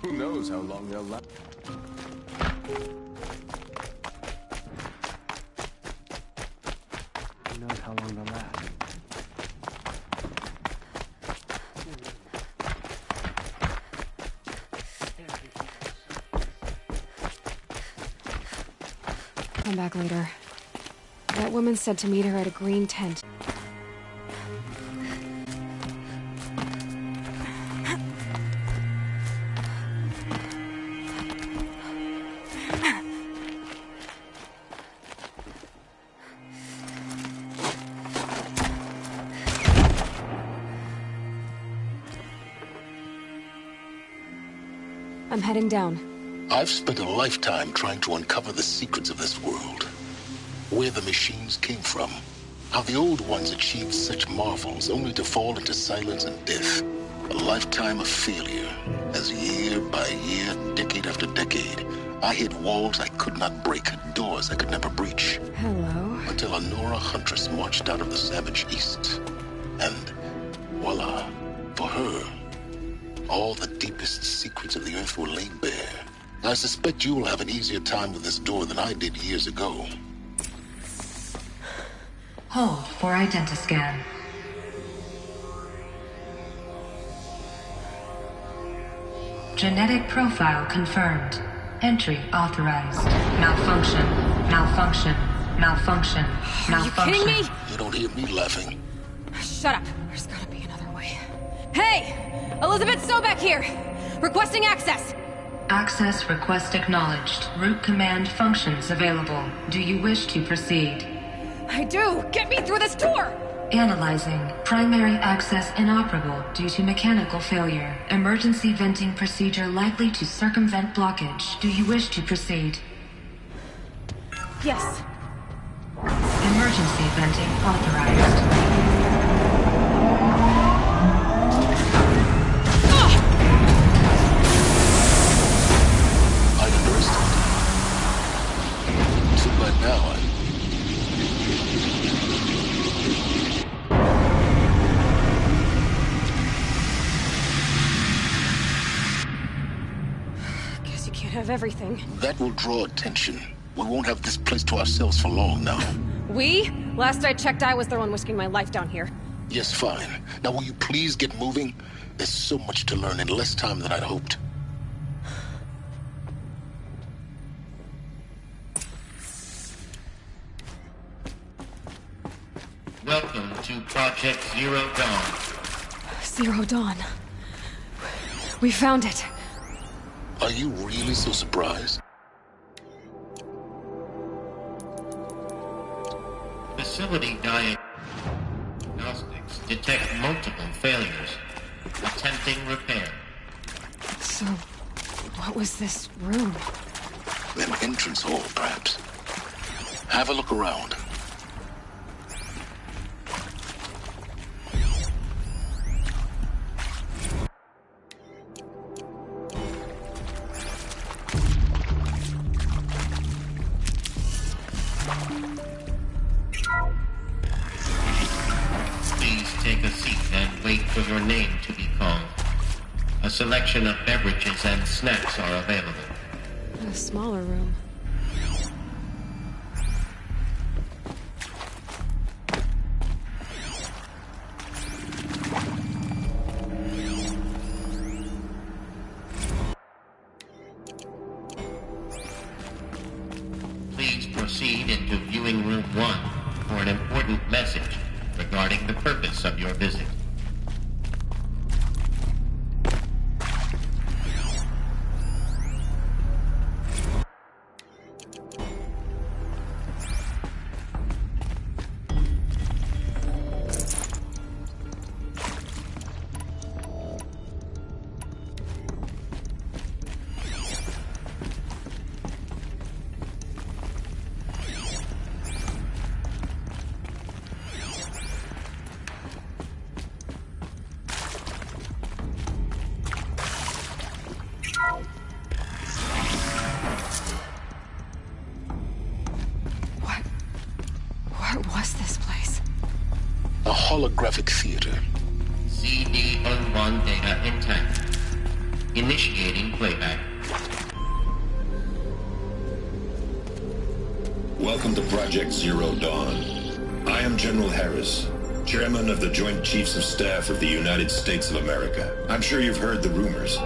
Who knows how long they'll last? Who knows how long they'll last? Come back later. That woman said to meet her at a green tent. I'm heading down. I've spent a lifetime trying to uncover the secrets of this world. Where the machines came from. How the old ones achieved such marvels only to fall into silence and death. A lifetime of failure. As year by year, decade after decade, I hit walls I could not break, doors I could never breach. Hello. Until a Nora huntress marched out of the savage east. And voila, for her, all the deepest secrets of the earth were laid bare. I suspect you will have an easier time with this door than I did years ago. Hold for identiscan. Genetic profile confirmed. Entry authorized. Malfunction. Malfunction. Malfunction. Malfunction. Are you kidding me? You don't hear me laughing. Shut up. There's gotta be another way. Hey! Elizabeth Sobek here! Requesting access! Access request acknowledged. Root command functions available. Do you wish to proceed? I do! Get me through this door! Analyzing. Primary access inoperable due to mechanical failure. Emergency venting procedure likely to circumvent blockage. Do you wish to proceed? Yes. Emergency venting authorized. I underestimated. Too late now. Guess you can't have everything. That will draw attention. We won't have this place to ourselves for long now. We? Last I checked, I was the one risking my life down here. Yes, fine. Now will you please get moving? There's so much to learn in less time than I'd hoped. Welcome to Project Zero Dawn. Zero Dawn. We found it. Are you really so surprised? facility diagnostics detect multiple failures. Attempting repair. So, what was this room? An entrance hall, perhaps. Have a look around. Please take a seat and wait for your name to be called. A selection of beverages and snacks are available. A smaller room. Please proceed into viewing room 1 for an important message regarding the purpose of your visit. What was this place? A holographic theater. CD01 data intact. Initiating playback. Welcome to Project Zero Dawn. I am General Harris, Chairman of the Joint Chiefs of Staff of the United States of America. I'm sure you've heard the rumors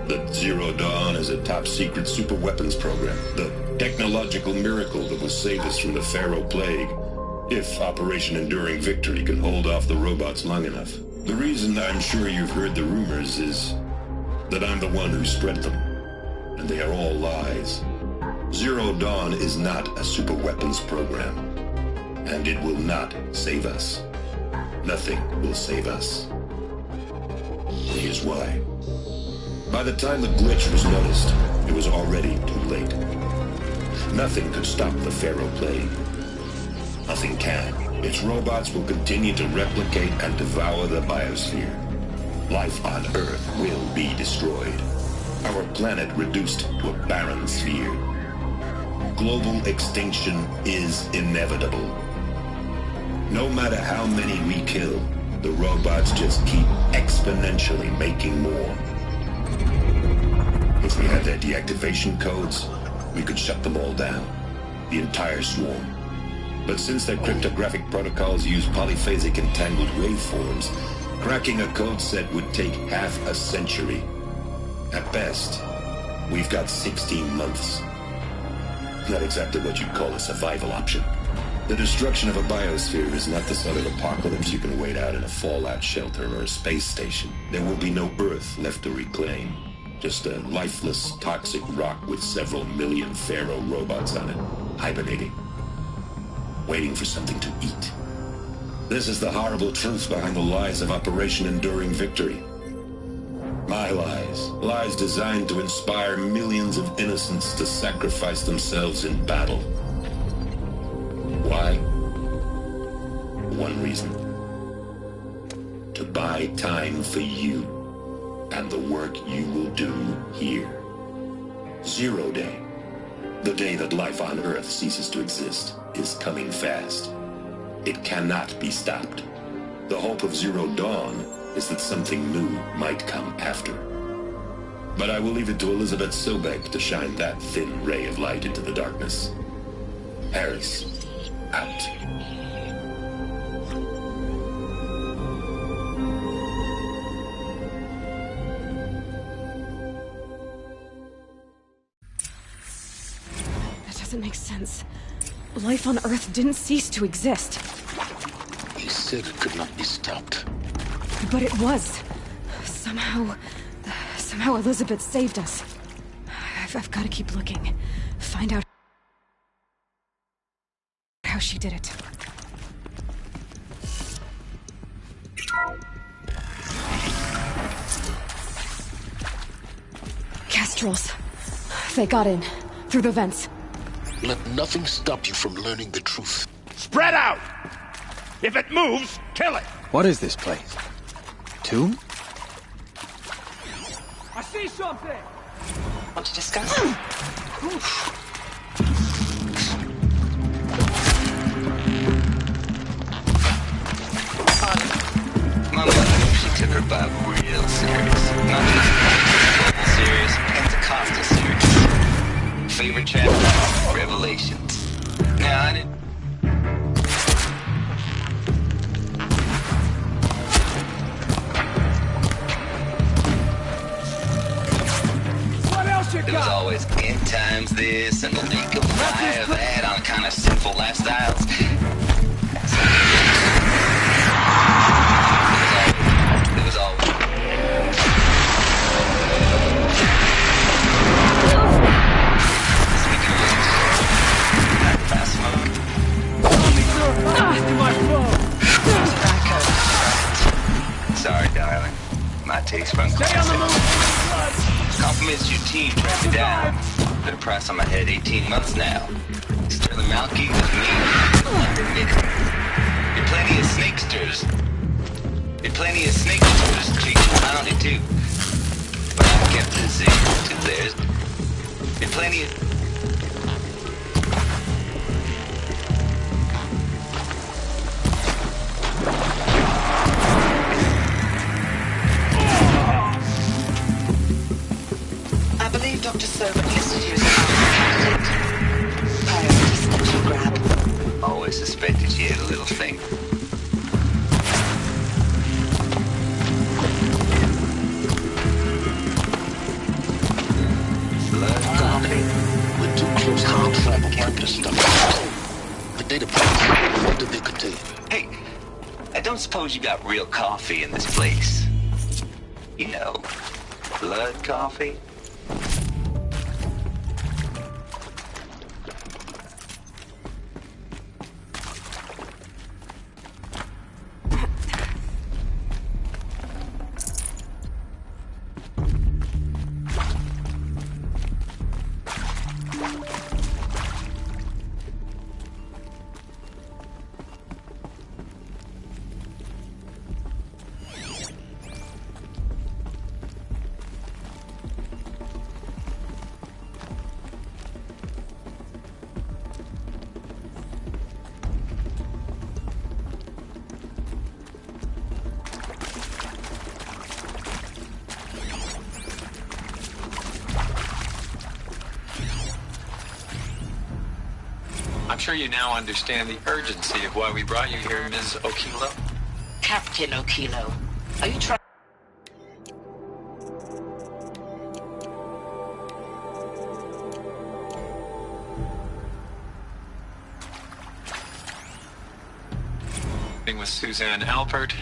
that Zero Dawn is a top-secret superweapons program, the technological miracle that will save us from the Pharaoh Plague, if Operation Enduring Victory can hold off the robots long enough. The reason I'm sure you've heard the rumors is that I'm the one who spread them, and they are all lies. Zero Dawn is not a superweapons program, and it will not save us. Nothing will save us. Here's why. By the time the glitch was noticed, it was already too late. Nothing could stop the Pharaoh Plague. Nothing can. Its robots will continue to replicate and devour the biosphere. Life on Earth will be destroyed. Our planet reduced to a barren sphere. Global extinction is inevitable. No matter how many we kill, the robots just keep exponentially making more. If we had their deactivation codes, we could shut them all down. The entire swarm. But since their cryptographic protocols use polyphasic entangled waveforms, cracking a code set would take half a century. At best, we've got 16 months. Not exactly what you'd call a survival option. The destruction of a biosphere is not the sort of apocalypse you can wait out in a fallout shelter or a space station. There will be no Earth left to reclaim. Just a lifeless, toxic rock with several million Pharaoh robots on it, hibernating, waiting for something to eat. This is the horrible truth behind the lies of Operation Enduring Victory. My lies. Lies designed to inspire millions of innocents to sacrifice themselves in battle. Why? One reason. To buy time for you and the work you will do here. Zero Day, the day that life on Earth ceases to exist, is coming fast. It cannot be stopped. The hope of Zero Dawn is that something new might come after. But I will leave it to Elizabeth Sobek to shine that thin ray of light into the darkness. Harris, out. That doesn't make sense. Life on Earth didn't cease to exist. He said it could not be stopped. But it was. Somehow Elizabeth saved us. I've got to keep looking. Find out how she did it. Monstrals. They got in. Through the vents. Let nothing stop you from learning the truth. Spread out! If it moves, kill it! What is this place? Tomb? I see something! Want to discuss? My mother, she took her Bible real serious. Not just Bible serious, Pentecostal serious. Favorite chapter, Revelations. Now, I didn't... What else you There was got? always end times this and the leak of fire that on kind of sinful lifestyles. It was always... Speaking of which, fast smoke. To my phone! Sorry, darling. My taste runs Stay on the classic. move! Compliments your team tracked me down. Put a price on my head 18 months now. Sterling Malky was me. Admit it. You're plenty of snakesters. You're plenty of snakesters chasing around it too. But I kept the secret to theirs. You're plenty of... I believe Dr. Servant listed you as a candidate. Priority special grab. Always suspected she had a little thing. Blood coffee. We're too close to the tribal market stuff. The database, what did they contain? Hey, I don't suppose you got real coffee in this place. You know, blood coffee? I'm sure you now understand the urgency of why we brought you here, Ms. Okilo. Captain Okilo. Are you trying? With Suzanne Alpert.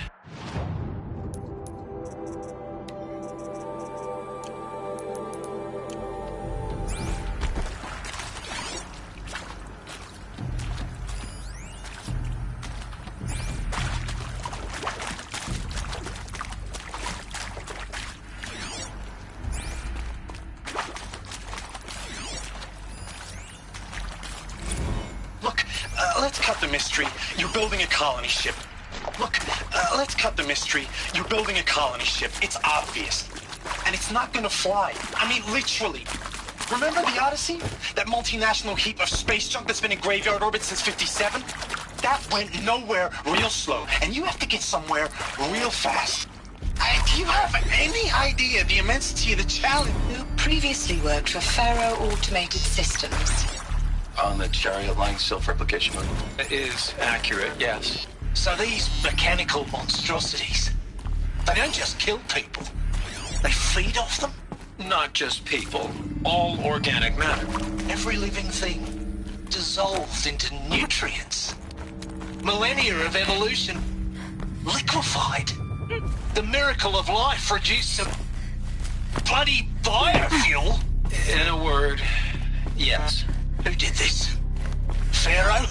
Look, let's cut the mystery. You're building a colony ship. Look, let's cut the mystery. You're building a colony ship. It's obvious. And it's not gonna fly. I mean, literally. Remember the Odyssey? That multinational heap of space junk that's been in graveyard orbit since 57? That went nowhere real slow. And you have to get somewhere real fast. Do you have any idea the immensity of the challenge? You previously worked for Faro Automated Systems. On the Chariot Line self-replication line. It is accurate, yes. So these mechanical monstrosities, they don't just kill people. They feed off them. Not just people. All organic matter. Every living thing dissolved into nutrients. Millennia of evolution liquefied. The miracle of life reduced to bloody biofuel. In a word, yes. Who did this? Pharaoh?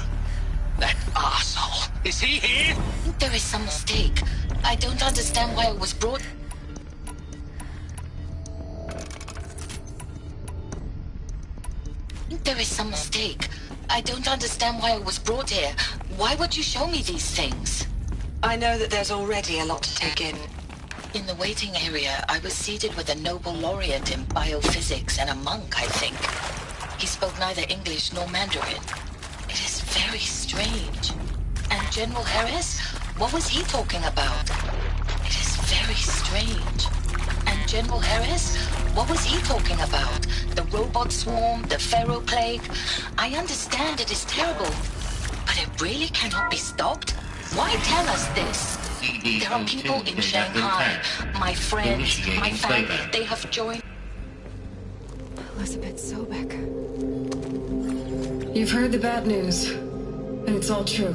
That arsehole. Is he here? There is some mistake. I don't understand why it was brought... There is some mistake. I don't understand why I was brought here. Why would you show me these things? I know that there's already a lot to take in. In the waiting area, I was seated with a Nobel laureate in biophysics and a monk, I think. He spoke neither English nor Mandarin. It is very strange. And General Harris? What was he talking about? It is very strange. And General Harris? What was he talking about? The robot swarm, the Pharaoh plague? I understand it is terrible, but it really cannot be stopped? Why tell us this? There are people in Shanghai, my friends, my family, they have joined. Elizabeth Sobek. You've heard the bad news, and it's all true.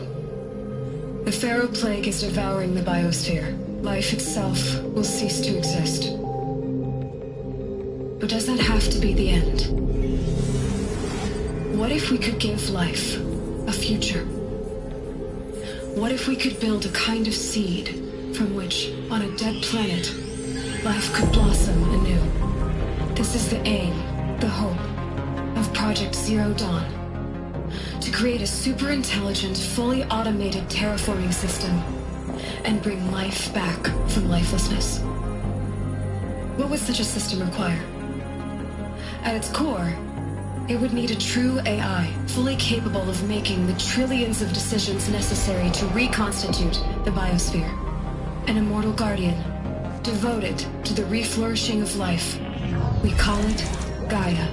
The Pharaoh plague is devouring the biosphere. Life itself will cease to exist. But does that have to be the end? What if we could give life a future? What if we could build a kind of seed from which, on a dead planet, life could blossom anew? This is the aim, the hope, of Project Zero Dawn. To create a super-intelligent, fully automated terraforming system and bring life back from lifelessness. What would such a system require? At its core, it would need a true AI, fully capable of making the trillions of decisions necessary to reconstitute the biosphere. An immortal guardian, devoted to the reflourishing of life. We call it Gaia.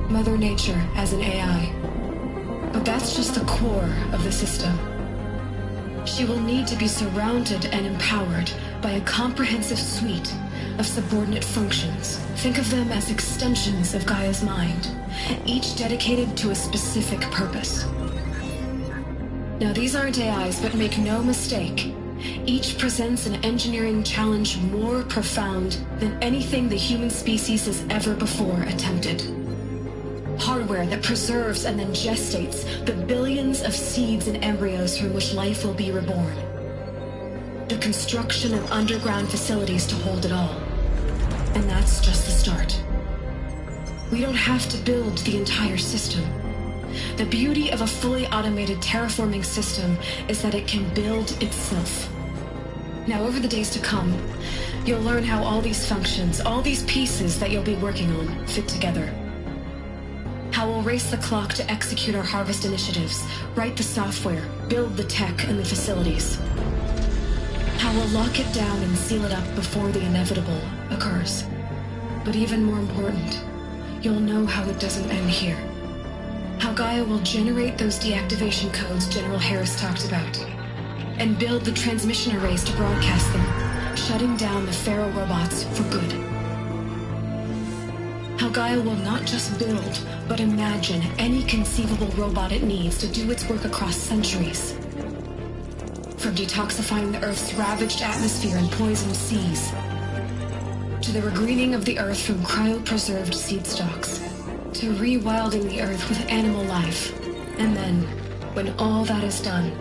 Mother Nature as an AI. But that's just the core of the system. She will need to be surrounded and empowered by a comprehensive suite of subordinate functions. Think of them as extensions of Gaia's mind, each dedicated to a specific purpose. Now, these aren't AIs, but make no mistake, each presents an engineering challenge more profound than anything the human species has ever before attempted. Hardware that preserves and then gestates the billions of seeds and embryos from which life will be reborn. The construction of underground facilities to hold it all. And that's just the start. We don't have to build the entire system. The beauty of a fully automated terraforming system is that it can build itself. Now, over the days to come, you'll learn how all these functions, all these pieces that you'll be working on, fit together. How we'll race the clock to execute our harvest initiatives, write the software, build the tech and the facilities. How we'll lock it down and seal it up before the inevitable occurs. But even more important, you'll know how it doesn't end here. How Gaia will generate those deactivation codes General Harris talked about, and build the transmission arrays to broadcast them, shutting down the Pharaoh robots for good. How Gaia will not just build, but imagine any conceivable robot it needs to do its work across centuries. From detoxifying the Earth's ravaged atmosphere and poisoned seas, to the regreening of the Earth from cryopreserved seed stalks, to rewilding the Earth with animal life. And then, when all that is done,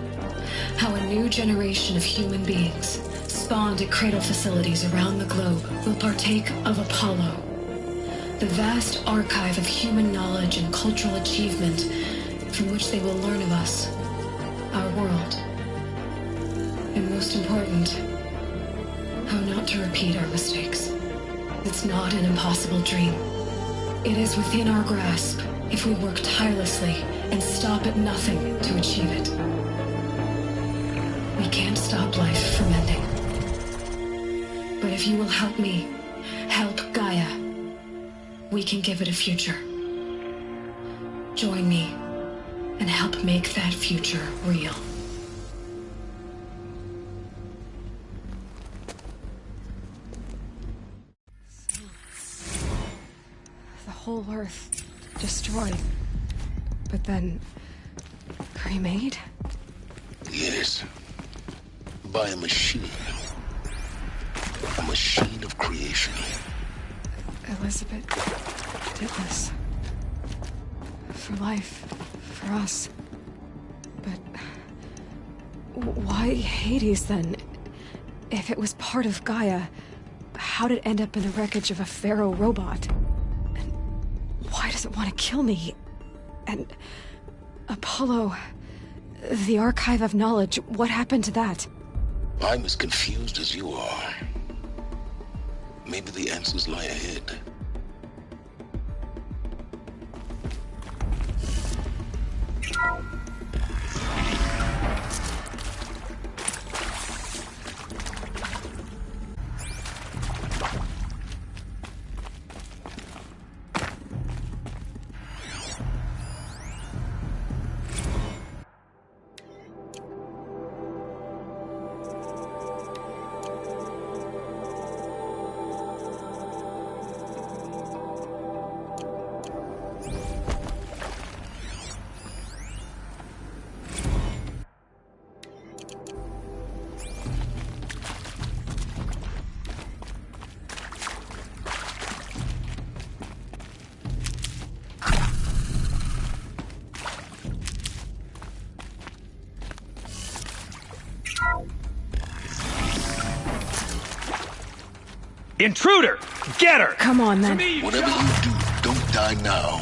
how a new generation of human beings, spawned at cradle facilities around the globe, will partake of Apollo, the vast archive of human knowledge and cultural achievement from which they will learn of us, our world. And most important, how not to repeat our mistakes. It's not an impossible dream. It is within our grasp if we work tirelessly and stop at nothing to achieve it. We can't stop life from ending. But if you will help me, help Gaia, we can give it a future. Join me and help make that future real. The whole Earth destroyed, but then remade? Yes. By a machine. A machine of creation. Elizabeth did this. For life. For us. But why Hades then? If it was part of Gaia, how did it end up in the wreckage of a Pharaoh robot? And why does it want to kill me? And Apollo... the Archive of Knowledge, what happened to that? I'm as confused as you are. Maybe the answers lie ahead. Intruder! Get her! Come on, then. Whatever you do, don't die now.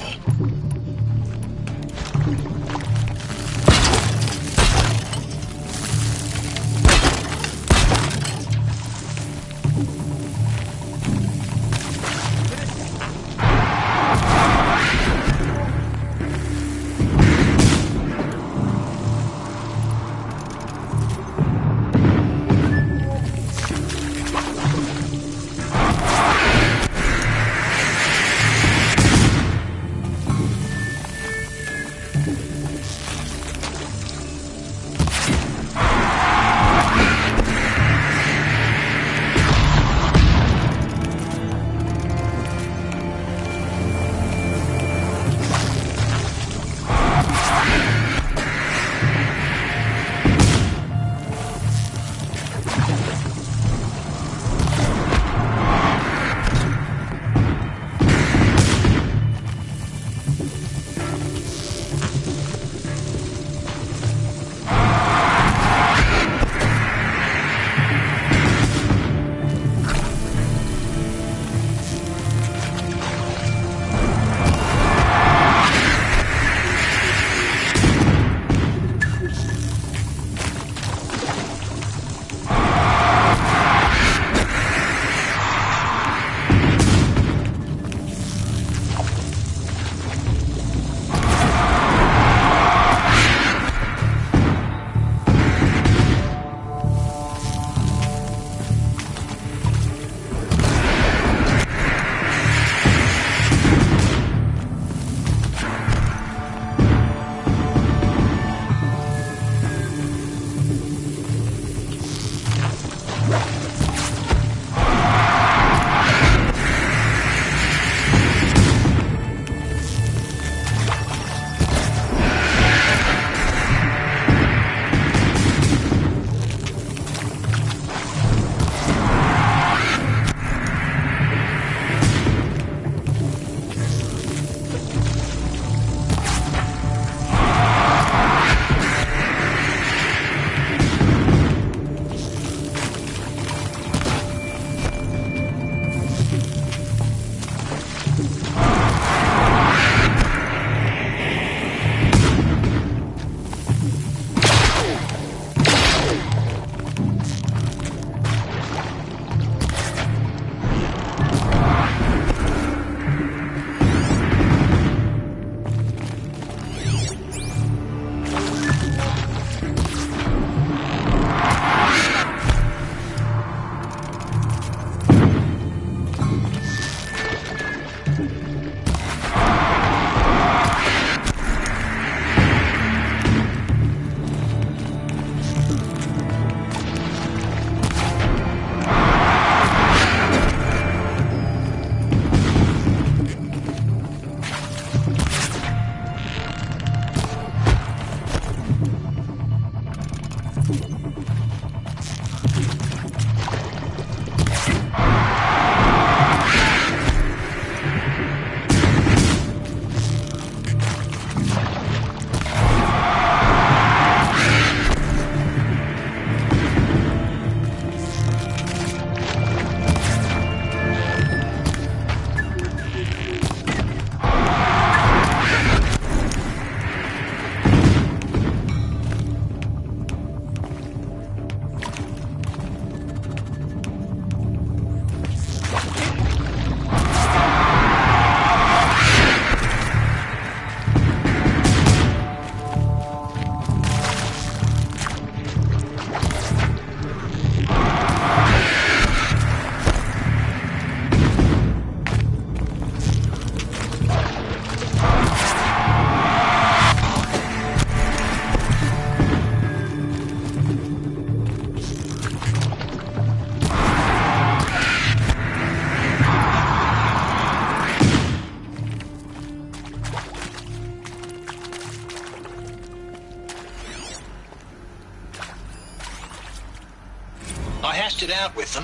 hashed it out with them,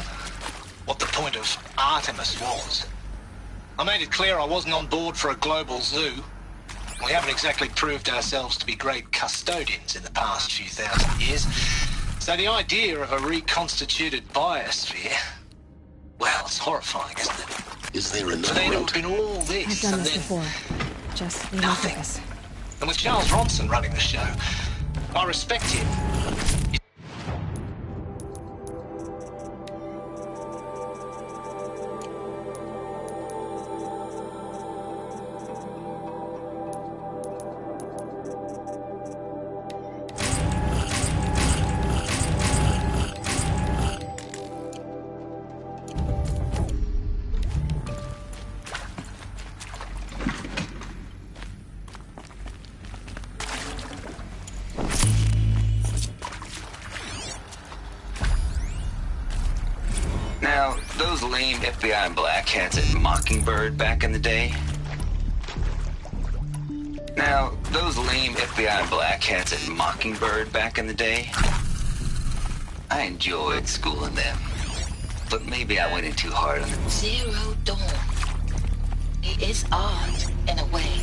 what the point of Artemis was. I made it clear I wasn't on board for a global zoo. We haven't exactly proved ourselves to be great custodians in the past few thousand years. So the idea of a reconstituted biosphere, well, it's horrifying, isn't it? Is there another For there to route? have been all this, I've done and this then before. Just need nothing. focus. And with Charles Ronson running the show, I respect him. Now, those lame FBI black hats at Mockingbird back in the day. I enjoyed schooling them. But maybe I went in too hard on them. Zero Dawn. It is art, in a way.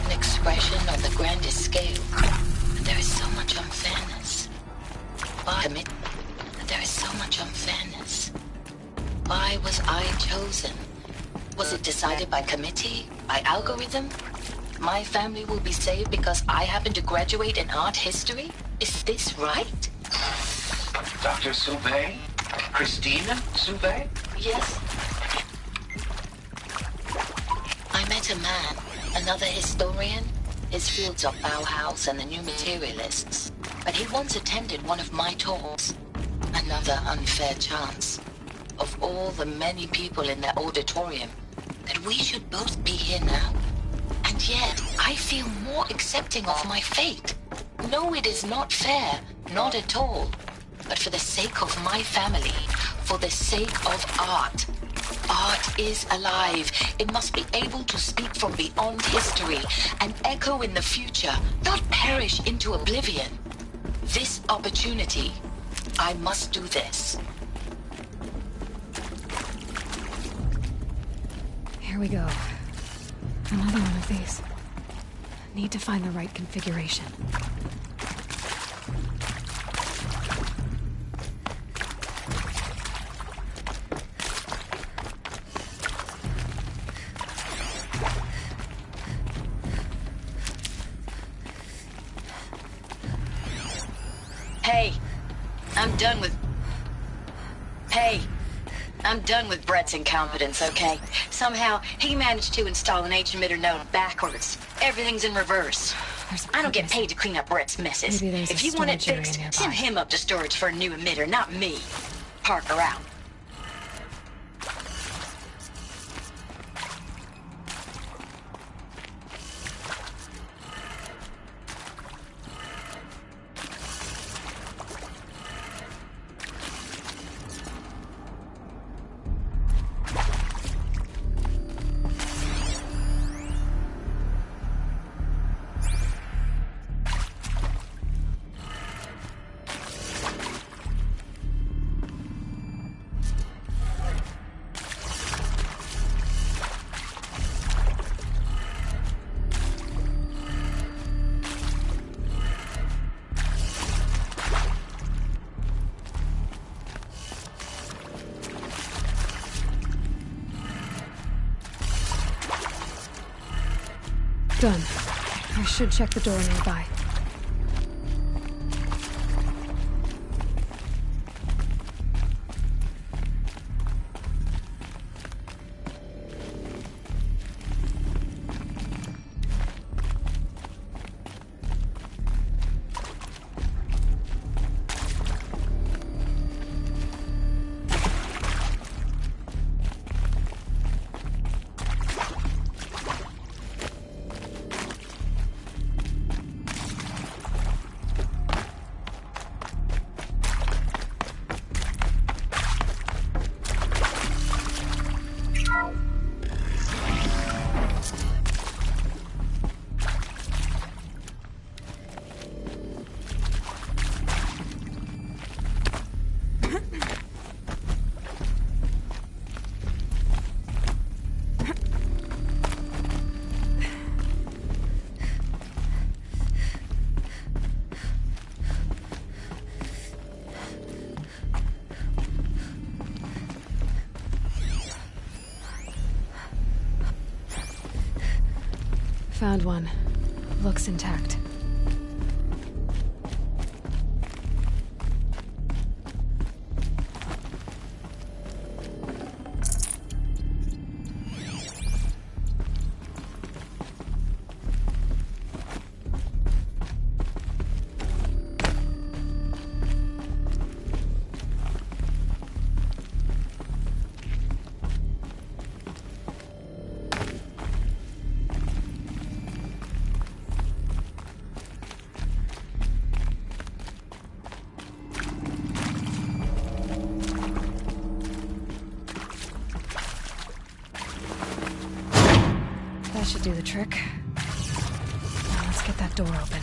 An expression on the grandest scale. And there is so much unfairness. There is so much unfairness. Why was I chosen? Was it decided by committee? By algorithm? My family will be saved because I happen to graduate in art history? Is this right? Dr. Soubet? Christina Soubet? Yes. I met a man, another historian. His fields are Bauhaus and the New Materialists. But he once attended one of my talks. Another unfair chance. Of all the many people in that auditorium, that we should both be here now. And yet, I feel more accepting of my fate. No, it is not fair. Not at all. But for the sake of my family, for the sake of art. Art is alive. It must be able to speak from beyond history and echo in the future, not perish into oblivion. This opportunity, I must do this. Here we go. Another one of these. Need to find the right configuration. I'm done with Brett's incompetence, okay? Somehow, he managed to install an H-emitter node backwards. Everything's in reverse. I don't get paid to clean up Brett's messes. If you want it fixed, send him up to storage for a new emitter, not me. Parker out. Done. I should check the door nearby. Found one. Looks intact. That should do the trick. Now let's get that door open.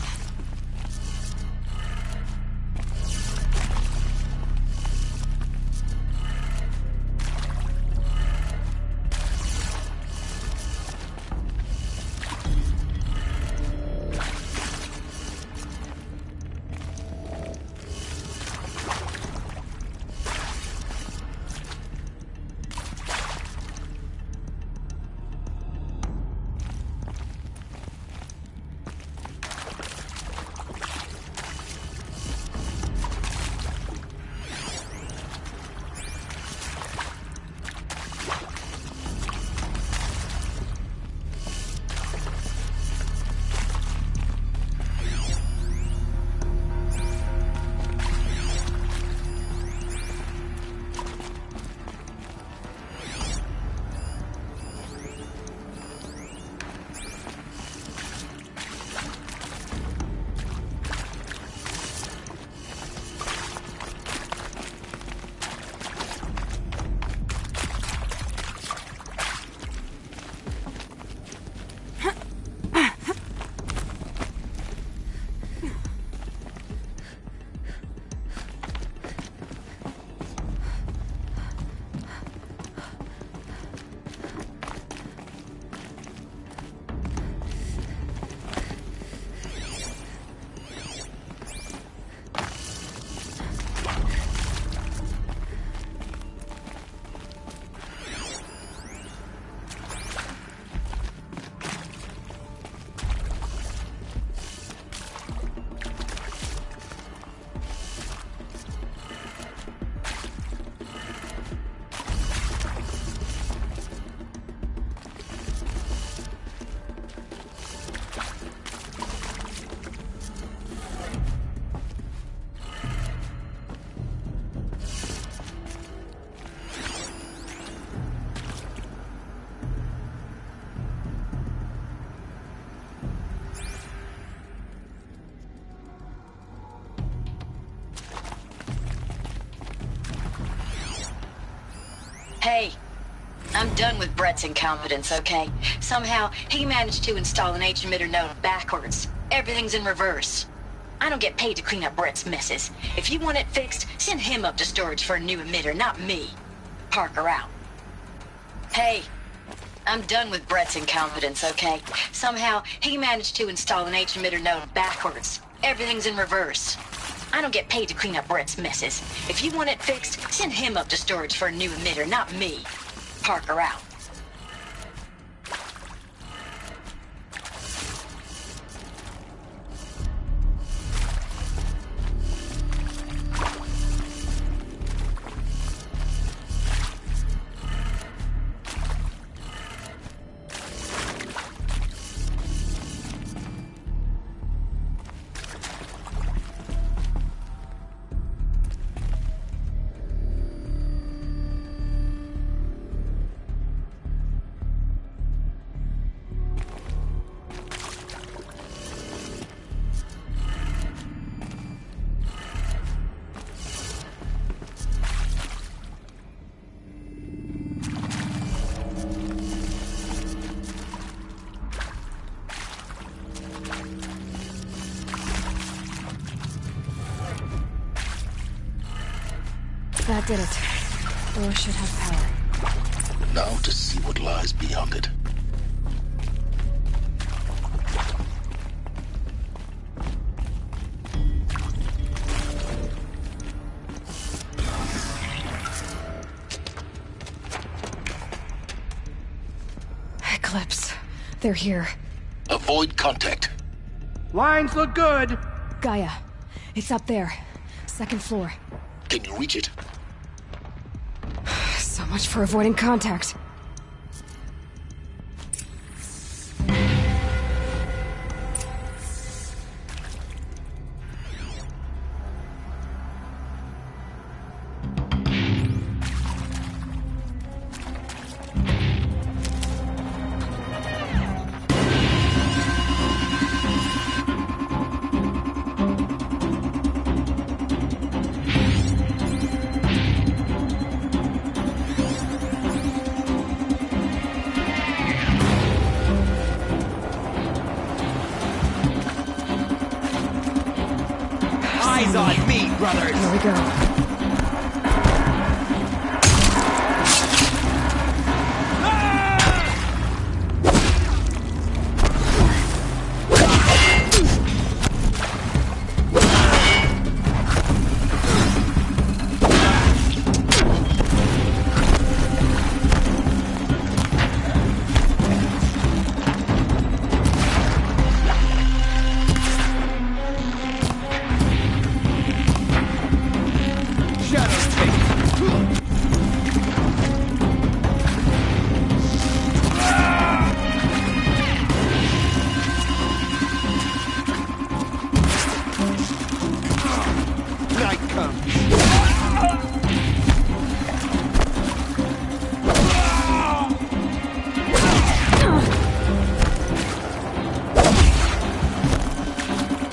Hey, I'm done with Brett's incompetence, okay? Somehow, he managed to install an H-emitter node backwards. Everything's in reverse. I don't get paid to clean up Brett's messes. If you want it fixed, send him up to storage for a new emitter, not me. Parker out. Hey, I'm done with Brett's incompetence, okay? Somehow, he managed to install an H-emitter node backwards. Everything's in reverse. I don't get paid to clean up Brett's messes. If you want it fixed, send him up to storage for a new emitter, not me. Parker out. That did it. Door should have power. Now to see what lies beyond it. Eclipse. They're here. A avoid contact. Lines look good. Gaia, it's up there. Second floor. Can you reach it? So much for avoiding contact. Eyes on me, brothers! Here we go.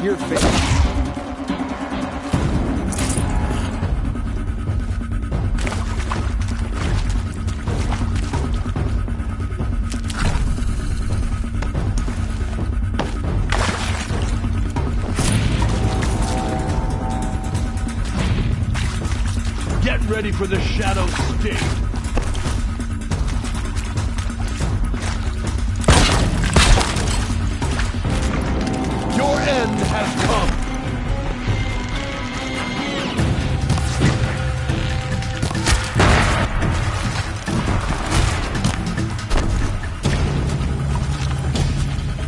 Your face. Get ready for the shadow sting. Your end has come.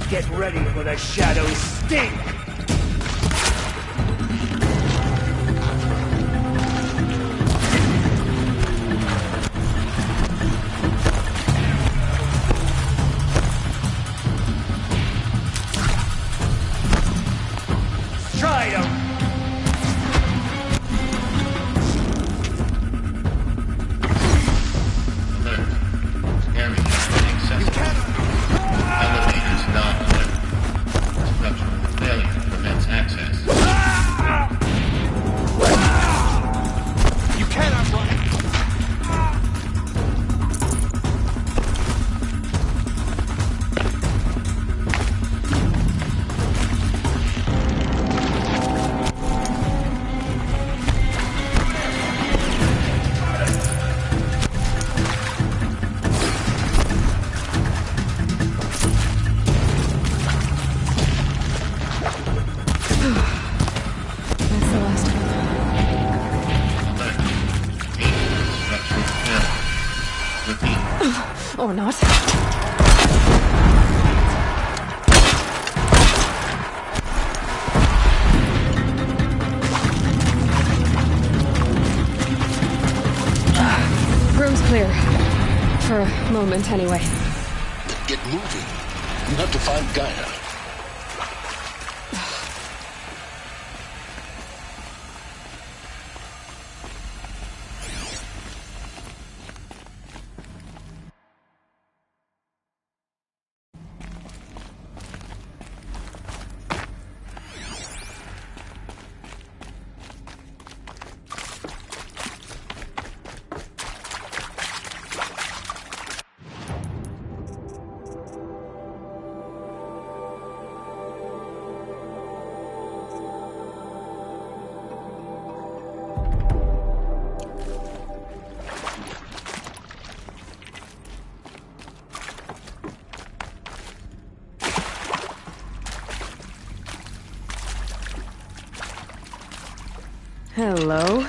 Get ready for the shadow sting. Or not. Room's clear. For a moment, anyway. Then get moving. You have to find Gaia. Hello.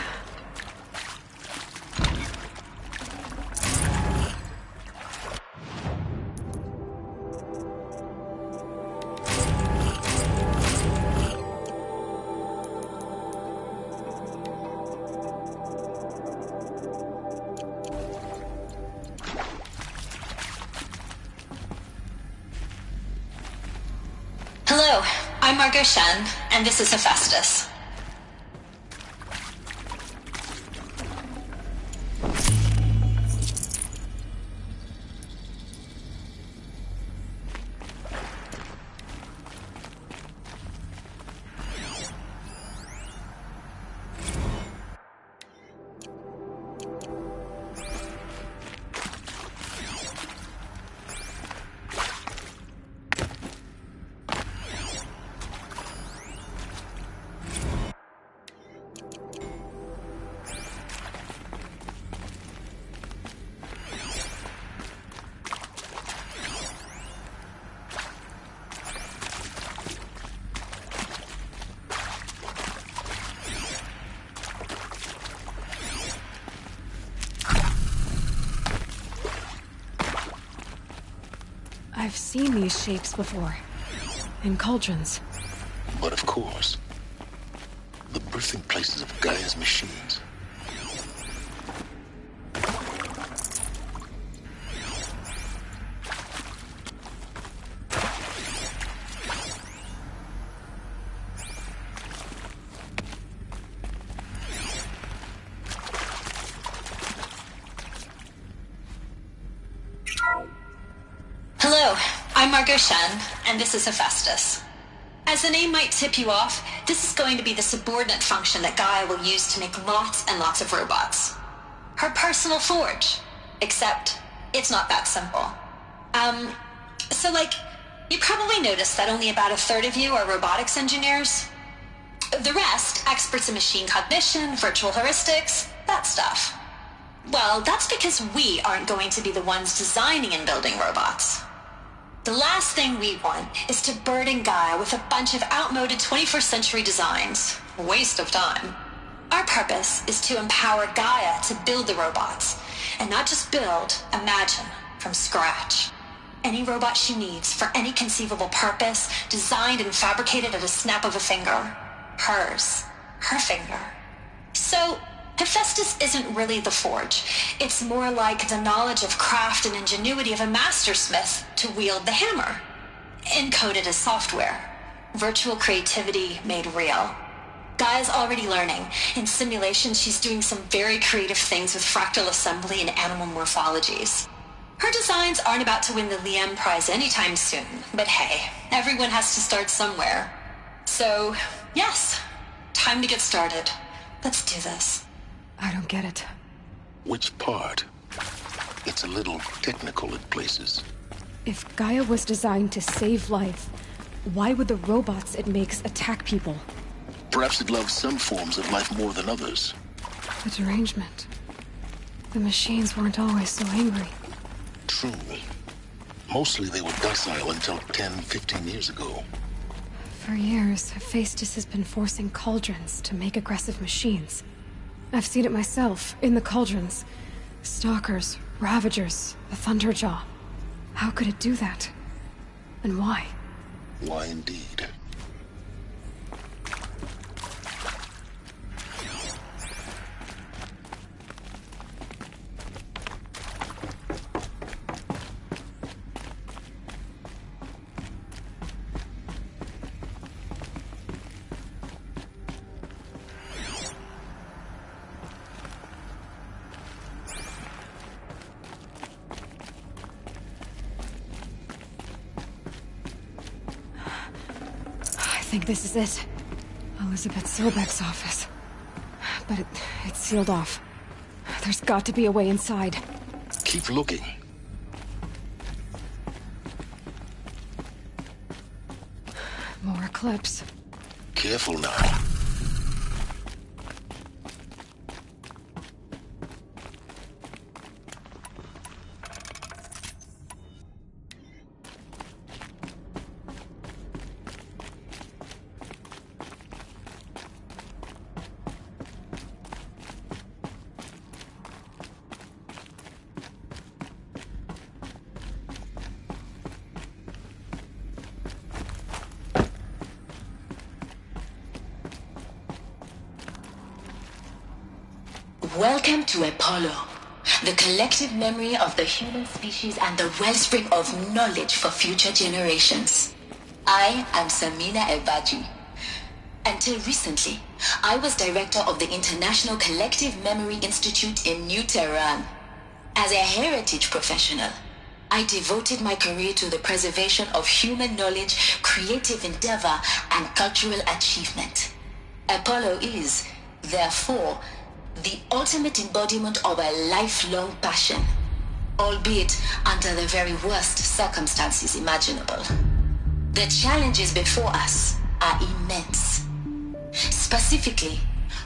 Margot Shen, and this is Hephaestus. I've seen these shapes before. In cauldrons. But of course, the birthing places of Gaia's machines. Hello, I'm Margot Shen, and this is Hephaestus. As the name might tip you off, this is going to be the subordinate function that Gaia will use to make lots and lots of robots. Her personal forge. Except, it's not that simple. You probably noticed that only about a third of you are robotics engineers. The rest, experts in machine cognition, virtual heuristics, that stuff. Well, that's because we aren't going to be the ones designing and building robots. The last thing we want is to burden Gaia with a bunch of outmoded 21st century designs. A waste of time. Our purpose is to empower Gaia to build the robots, and not just build, imagine, from scratch. Any robot she needs for any conceivable purpose, designed and fabricated at a snap of a finger. Hers. Her finger. So, Hephaestus isn't really the forge. It's more like the knowledge of craft and ingenuity of a mastersmith to wield the hammer. Encoded as software. Virtual creativity made real. Gaia's already learning. In simulation, she's doing some very creative things with fractal assembly and animal morphologies. Her designs aren't about to win the Liam Prize anytime soon, but hey, everyone has to start somewhere. So, yes, time to get started. Let's do this. I don't get it. Which part? It's a little technical at places. If Gaia was designed to save life, why would the robots it makes attack people? Perhaps it loves some forms of life more than others. The derangement. The machines weren't always so angry. True. Mostly they were docile until 10, 15 years ago. For years, Hephaestus has been forcing cauldrons to make aggressive machines. I've seen it myself, in the cauldrons. Stalkers, Ravagers, the Thunderjaw. How could it do that? And why? Why indeed? I think this is it. Elizabeth Sobek's office. But it's sealed off. There's got to be a way inside. Keep looking. More clips. Careful now. Welcome to Apollo, the collective memory of the human species and the wellspring of knowledge for future generations. I I am Samina Ebaji. Until recently, I was director of the International Collective Memory Institute in New Tehran. As a heritage professional, I devoted my career to the preservation of human knowledge, creative endeavor, and cultural achievement. Apollo is, therefore, the ultimate embodiment of a lifelong passion, albeit under the very worst circumstances imaginable. The challenges before us are immense. Specifically,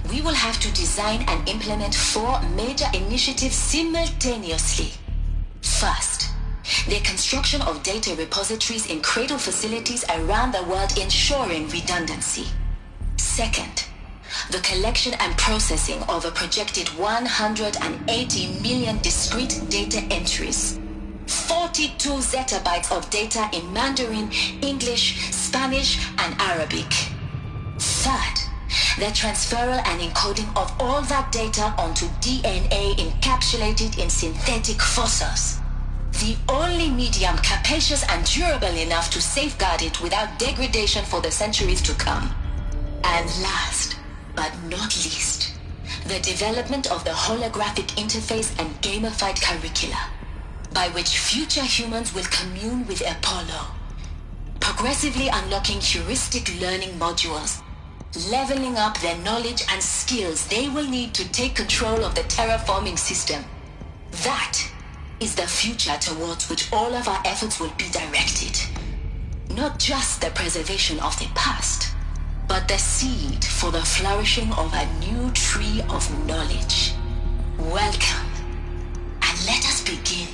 we will have to design and implement 4 major initiatives simultaneously. First, the construction of data repositories in cradle facilities around the world ensuring redundancy. Second, the collection and processing of a projected 180 million discrete data entries. 42 zettabytes of data in Mandarin, English, Spanish, and Arabic. Third, the transferal and encoding of all that data onto DNA encapsulated in synthetic fossils. The only medium capacious and durable enough to safeguard it without degradation for the centuries to come. And last, but not least, the development of the holographic interface and gamified curricula, by which future humans will commune with Apollo, progressively unlocking heuristic learning modules, leveling up their knowledge and skills they will need to take control of the terraforming system. That is the future towards which all of our efforts will be directed. Not just the preservation of the past, but the seed for the flourishing of a new tree of knowledge. Welcome, and let us begin.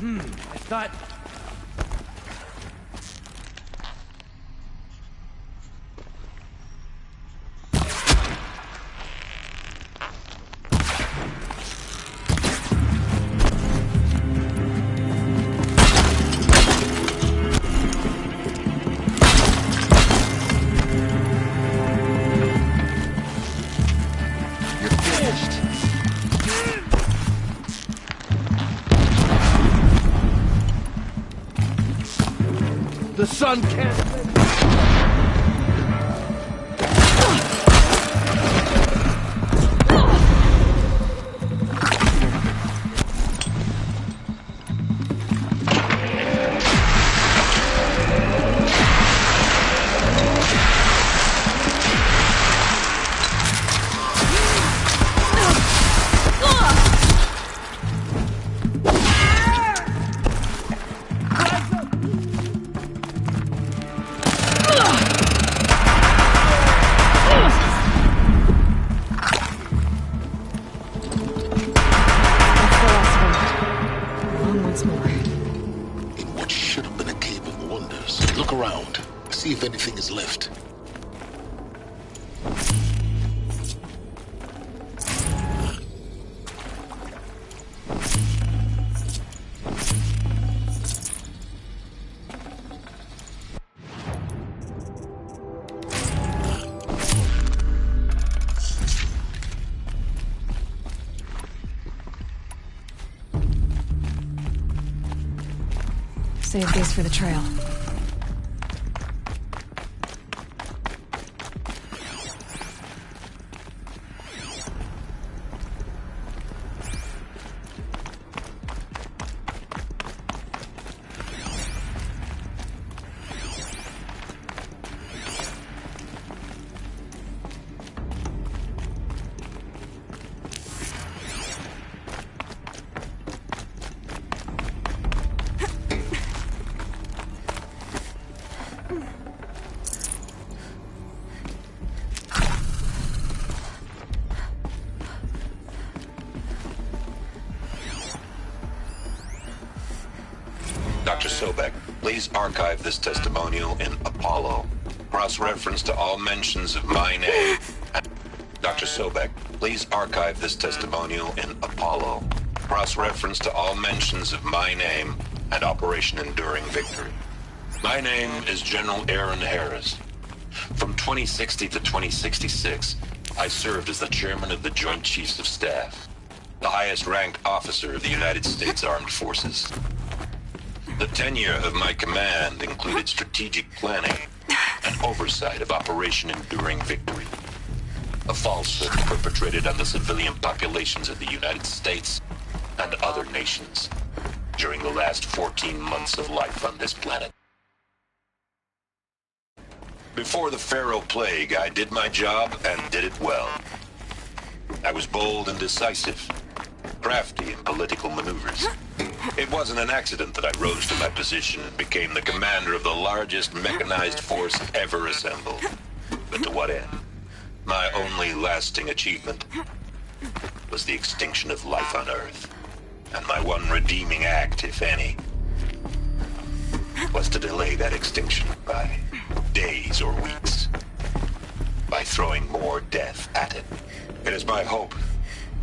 I thought... The sun can't... See if anything is left. Save these for the trail. Dr. Sobek, please archive this testimonial in Apollo. Cross-reference to all mentions of my name. Dr. Sobek, please archive this testimonial in Apollo. Cross-reference to all mentions of my name and Operation Enduring Victory. My name is General Aaron Harris. From 2060 to 2066, I served as the chairman of the Joint Chiefs of Staff, the highest-ranked officer of the United States Armed Forces. The tenure of my command included strategic planning and oversight of Operation Enduring Victory, a falsehood perpetrated on the civilian populations of the United States and other nations during the last 14 months of life on this planet. Before the Pharaoh Plague, I did my job and did it well. I was bold and decisive, crafty in political maneuvers. It wasn't an accident that I rose to my position and became the commander of the largest mechanized force ever assembled. But to what end? My only lasting achievement was the extinction of life on Earth. And my one redeeming act, if any, was to delay that extinction by days or weeks, by throwing more death at it. It is my hope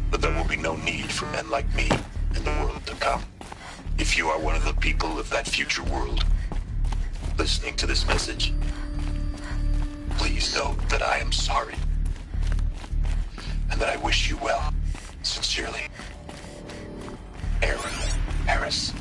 that there will be no need for men like me in the world to come. If you are one of the people of that future world listening to this message, please know that I am sorry and that I wish you well. Sincerely, Aaron Harris.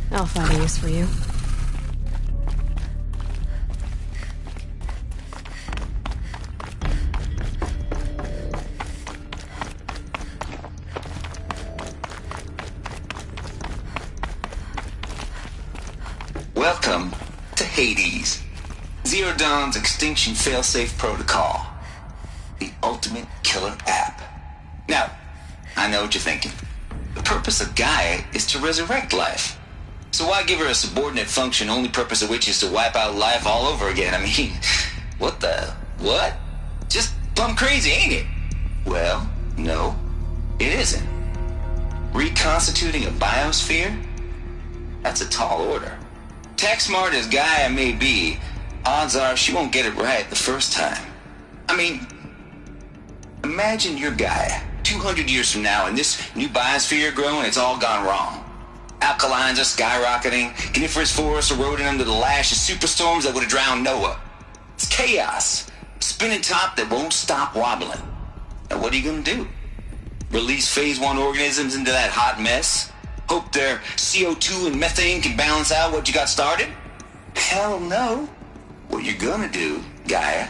I'll find a use for you. Welcome to Hades, Zero Dawn's extinction failsafe protocol. the ultimate killer app. Now, I know what you're thinking. The purpose of Gaia is to resurrect life. So why give her a subordinate function, only purpose of which is to wipe out life all over again? I mean, what? Just plumb crazy, ain't it? Well, no, it isn't. Reconstituting a biosphere? That's a tall order. Tech smart as Gaia may be, odds are she won't get it right the first time. I mean, imagine you're Gaia, 200 years from now, and this new biosphere growing, it's all gone wrong. Alkalines are skyrocketing, coniferous forests eroding under the lash of superstorms that would have drowned Noah. It's chaos, spinning top that won't stop wobbling. Now what are you gonna do? Release phase 1 organisms into that hot mess? Hope their CO2 and methane can balance out what you got started? Hell no. What you're gonna do, Gaia,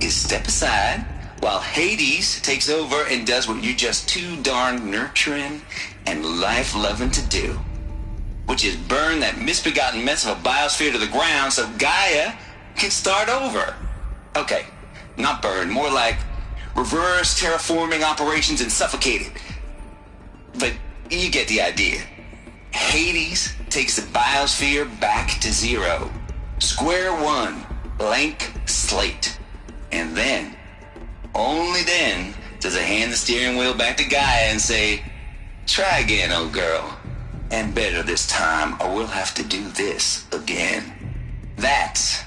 is step aside while Hades takes over and does what you're just too darn nurturing and life-loving to do, which is burn that misbegotten mess of a biosphere to the ground so Gaia can start over. Okay, not burn, more like reverse terraforming operations and suffocate it. But you get the idea. Hades takes the biosphere back to zero. Square one, blank slate. And then, only then, does it hand the steering wheel back to Gaia and say, try again, old girl. And better this time, or we'll have to do this again. That's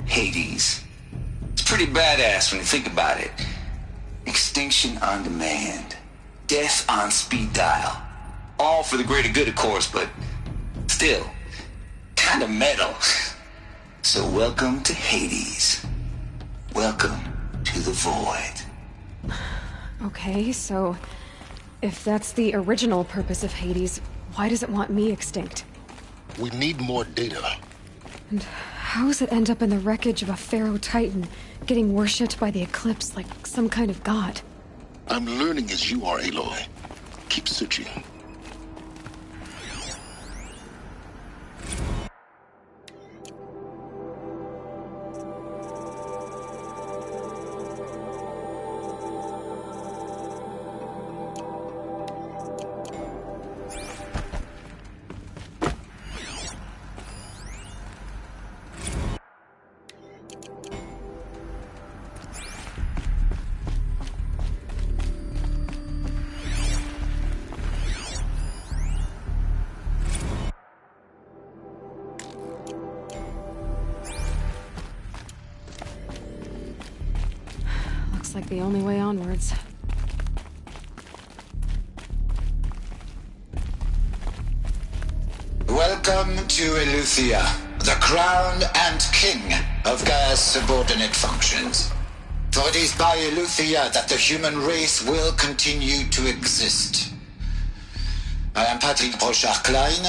Hades. It's pretty badass when you think about it. Extinction on demand. Death on speed dial. All for the greater good, of course, but still, kind of metal. So welcome to Hades. Welcome to the void. Okay, so if that's the original purpose of Hades, why does it want me extinct? We need more data. And how does it end up in the wreckage of a Pharaoh Titan, getting worshipped by the Eclipse like some kind of god? I'm learning as you are, Aloy. Keep searching. Like the only way onwards. Welcome to Eleuthia, the crown and king of Gaia's subordinate functions. For it is by Eleuthia that the human race will continue to exist. I am Patrick Brochard-Klein,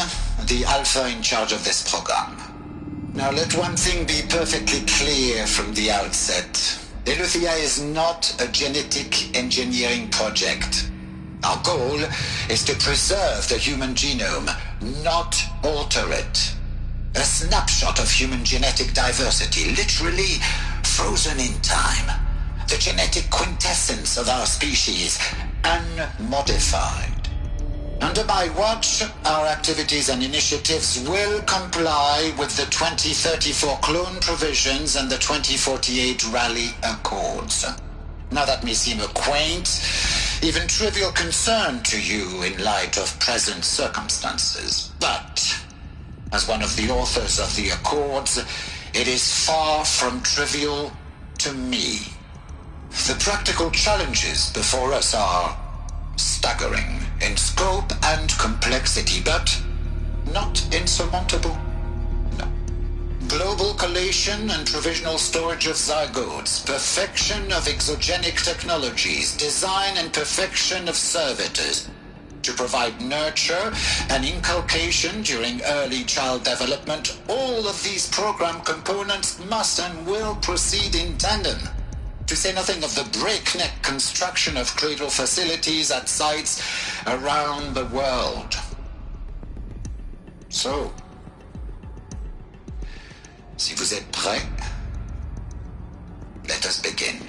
the Alpha in charge of this program. Now let one thing be perfectly clear from the outset. Eleuthia is not a genetic engineering project. Our goal is to preserve the human genome, not alter it. A snapshot of human genetic diversity, literally frozen in time. The genetic quintessence of our species, unmodified. Under my watch, our activities and initiatives will comply with the 2034 clone provisions and the 2048 Rally Accords. Now that may seem a quaint, even trivial concern to you in light of present circumstances, but as one of the authors of the Accords, it is far from trivial to me. The practical challenges before us are staggering in scope and complexity, but not insurmountable. No. Global collation and provisional storage of zygotes, perfection of exogenic technologies, design and perfection of servitors to provide nurture and inculcation during early child development. All of these program components must and will proceed in tandem. To say nothing of the breakneck construction of cradle facilities at sites around the world. So, si vous êtes prêts, let us begin.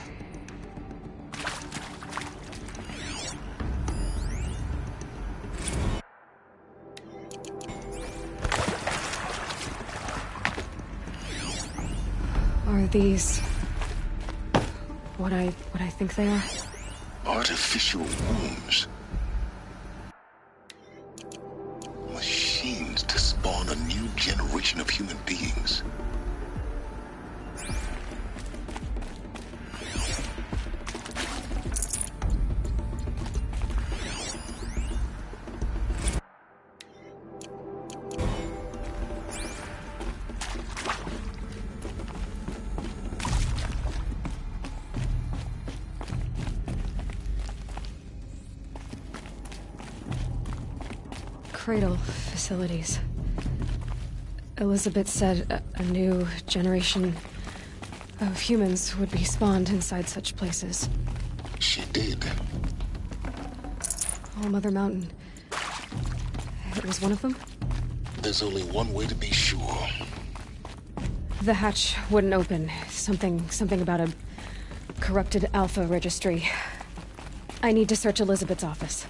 Are these... what I think they are? Artificial wombs. Machines to spawn a new generation of human beings. Cradle facilities. Elizabeth said a new generation of humans would be spawned inside such places. She did. Oh, Mother Mountain. It was one of them? There's only one way to be sure. The hatch wouldn't open. Something about a corrupted Alpha registry. I need to search Elizabeth's office.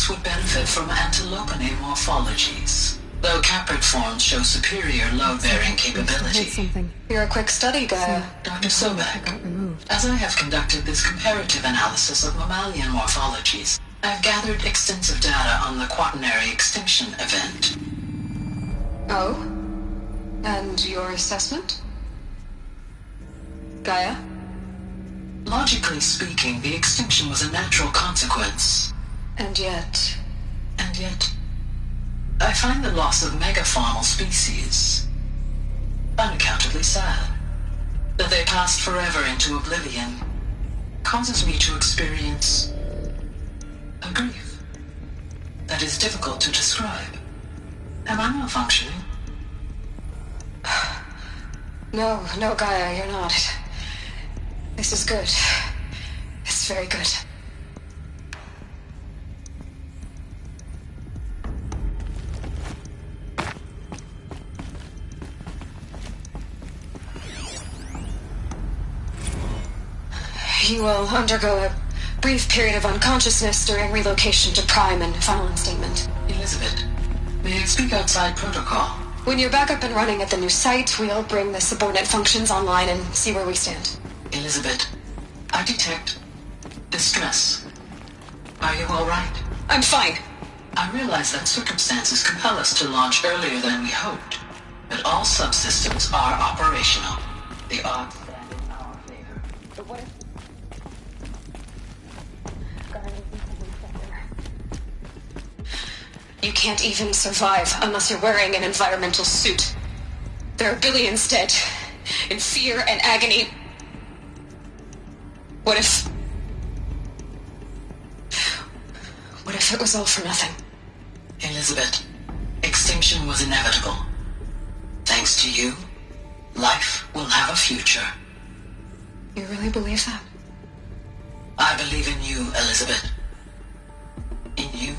Would benefit from antilopine morphologies, though caprid forms show superior load-bearing capability. You're a quick study, Gaia. Dr. Sobek, as I have conducted this comparative analysis of mammalian morphologies, I have gathered extensive data on the quaternary extinction event. Oh? And your assessment? Gaia? Logically speaking, the extinction was a natural consequence. And yet, I find the loss of megafaunal species unaccountably sad. That they passed forever into oblivion causes me to experience a grief that is difficult to describe. Am I malfunctioning? No, Gaia, you're not. This is good. It's very good. You will undergo a brief period of unconsciousness during relocation to Prime and final instatement. Elizabeth, may I speak outside protocol? When you're back up and running at the new site, we'll bring the subordinate functions online and see where we stand. Elizabeth, I detect distress. Are you all right? I'm fine. I realize that circumstances compel us to launch earlier than we hoped, but all subsystems are operational. The odds stand in our favor. But what if... You can't even survive unless you're wearing an environmental suit. There are billions dead, in fear and agony. What if it was all for nothing? Elizabeth, extinction was inevitable. Thanks to you, life will have a future. You really believe that? I believe in you, Elizabeth. In you,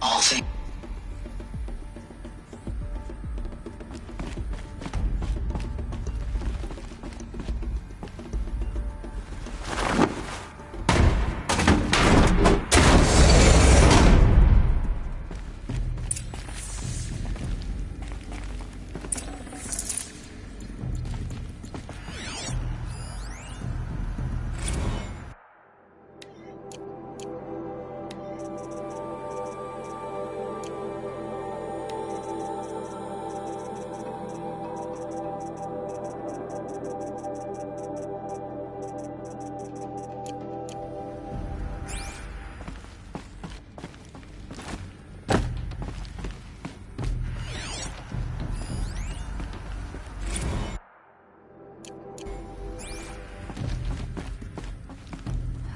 all things.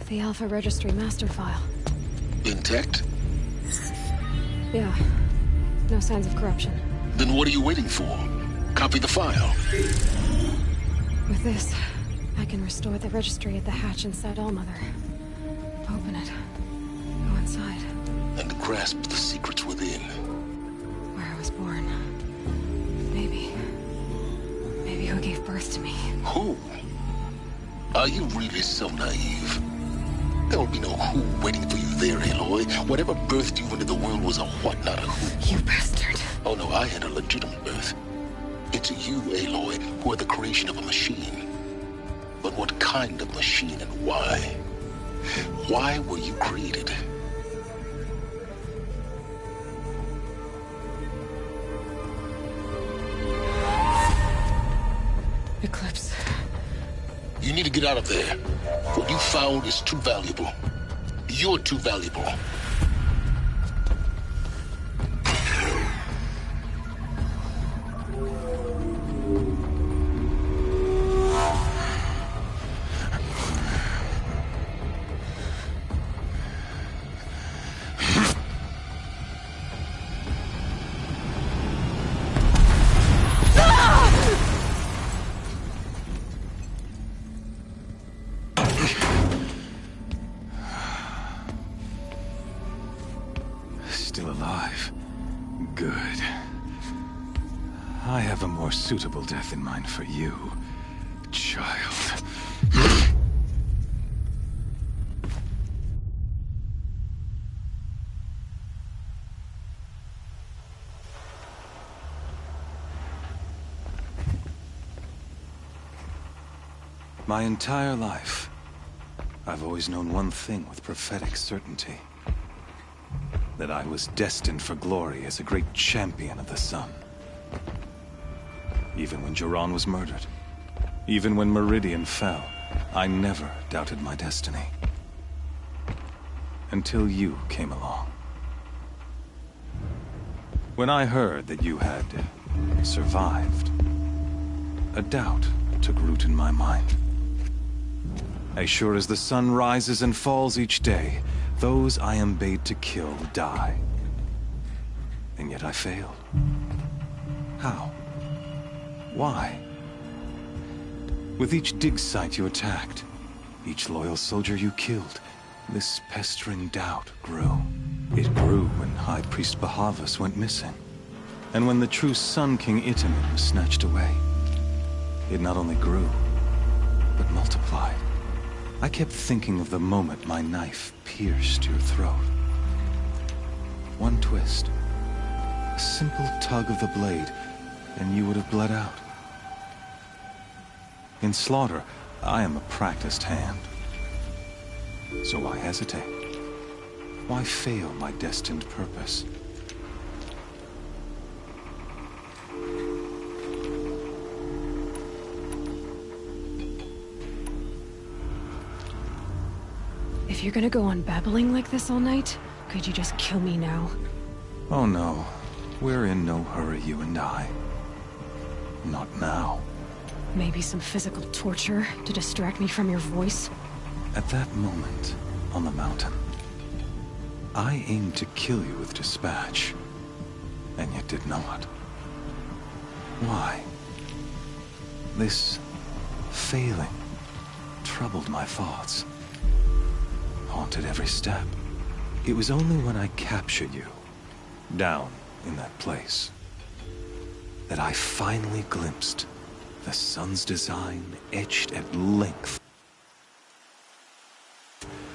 The Alpha Registry master file. Intact? Yeah. No signs of corruption. Then what are you waiting for? Copy the file. With this, I can restore the registry at the hatch inside Allmother. Open it. inside. And grasp the secrets within. Where I was born. Maybe who gave birth to me. Who? Are you really so naive? There will be no who waiting for you there, Aloy. Whatever birthed you into the world was a what, not a who. You bastard. Oh no, I had a legitimate birth. It's you, Aloy, who are the creation of a machine. But what kind of machine and why? Why were you created? Eclipse. You need to get out of there. What you found is too valuable. You're too valuable. Still alive. Good. I have a more suitable death in mind for you, child. My entire life, I've always known one thing with prophetic certainty. That I was destined for glory as a great champion of the sun. Even when Jiran was murdered, even when Meridian fell, I never doubted my destiny. Until you came along. When I heard that you had survived, a doubt took root in my mind. As sure as the sun rises and falls each day, those I am bade to kill die. And yet I failed. How? Why? With each dig site you attacked, each loyal soldier you killed, this pestering doubt grew. It grew when High Priest Bahavas went missing. And when the true Sun King Itamen was snatched away. It not only grew, but multiplied. I kept thinking of the moment my knife pierced your throat. One twist, a simple tug of the blade, and you would have bled out. In slaughter, I am a practiced hand. So why hesitate? Why fail my destined purpose? If you're gonna go on babbling like this all night, could you just kill me now? Oh no. We're in no hurry, you and I. Not now. Maybe some physical torture to distract me from your voice? At that moment, on the mountain, I aimed to kill you with dispatch, and yet did not. Why? This failing troubled my thoughts. Haunted every step. It was only when I captured you, down in that place, that I finally glimpsed the sun's design etched at length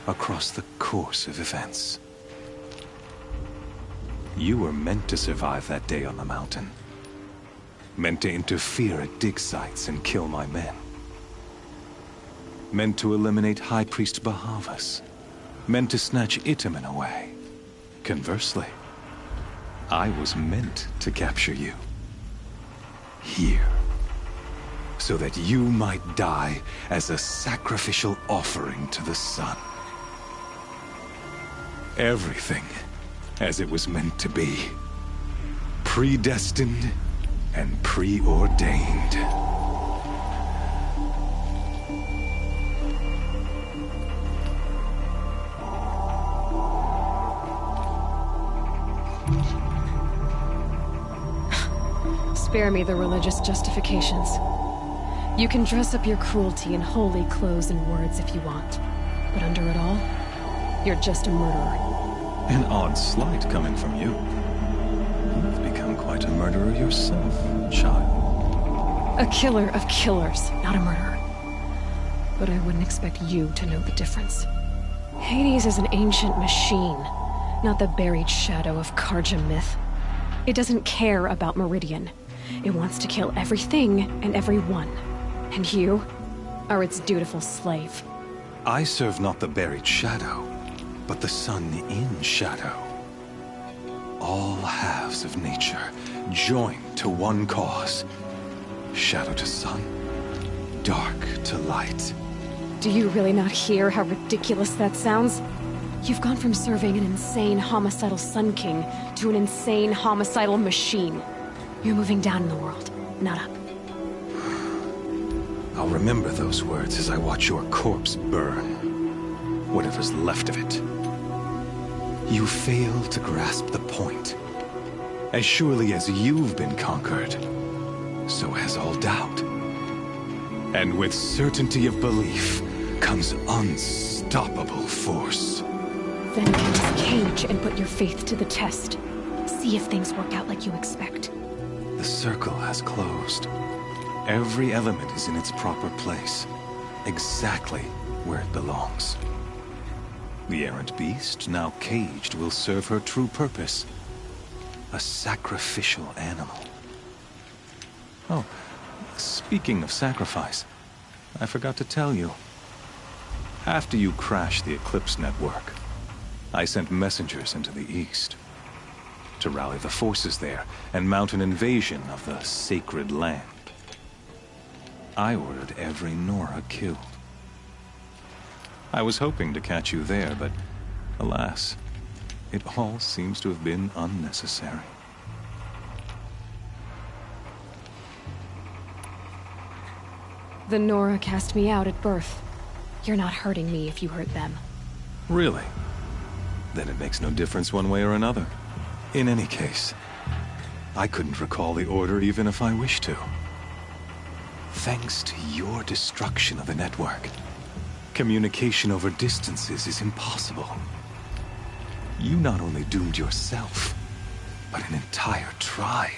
across the course of events. You were meant to survive that day on the mountain. Meant to interfere at dig sites and kill my men. Meant to eliminate High Priest Bahavas. Meant to snatch Itamen away. Conversely, I was meant to capture you. Here. So that you might die as a sacrificial offering to the sun. Everything as it was meant to be. Predestined and preordained. Spare me the religious justifications. You can dress up your cruelty in holy clothes and words if you want. But under it all, you're just a murderer. An odd slight coming from you. You've become quite a murderer yourself, child. A killer of killers, not a murderer. But I wouldn't expect you to know the difference. Hades is an ancient machine, not the buried shadow of Karja myth. It doesn't care about Meridian. It wants to kill everything and everyone. And you are its dutiful slave. I serve not the buried shadow, but the sun in shadow. All halves of nature joined to one cause. Shadow to sun, dark to light. Do you really not hear how ridiculous that sounds? You've gone from serving an insane homicidal Sun King to an insane homicidal machine. You're moving down in the world, not up. I'll remember those words as I watch your corpse burn. Whatever's left of it. You fail to grasp the point. As surely as you've been conquered, so has all doubt. And with certainty of belief comes unstoppable force. Then get this cage and put your faith to the test. See if things work out like you expect. The circle has closed. Every element is in its proper place, exactly where it belongs. The errant beast, now caged, will serve her true purpose. A sacrificial animal. Oh, speaking of sacrifice, I forgot to tell you. After you crashed the Eclipse network, I sent messengers into the east to rally the forces there and mount an invasion of the sacred land. I ordered every Nora killed. I was hoping to catch you there, but alas, it all seems to have been unnecessary. The Nora cast me out at birth. You're not hurting me if you hurt them. Really? Then it makes no difference one way or another. In any case, I couldn't recall the order even if I wished to. Thanks to your destruction of the network, communication over distances is impossible. You not only doomed yourself, but an entire tribe.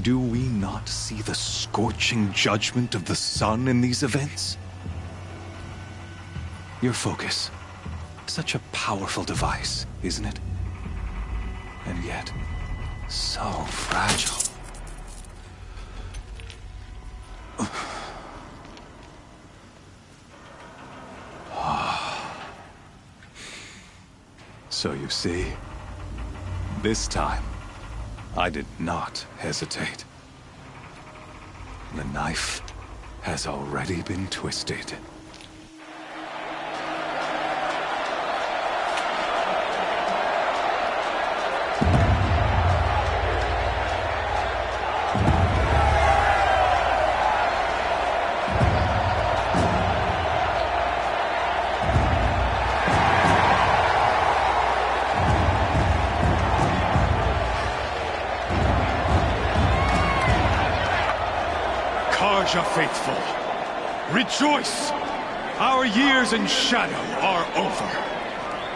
Do we not see the scorching judgment of the sun in these events? Your focus. Such a powerful device, isn't it? And yet, so fragile. So you see, this time, I did not hesitate. The knife has already been twisted. Karja faithful, rejoice! Our years in shadow are over.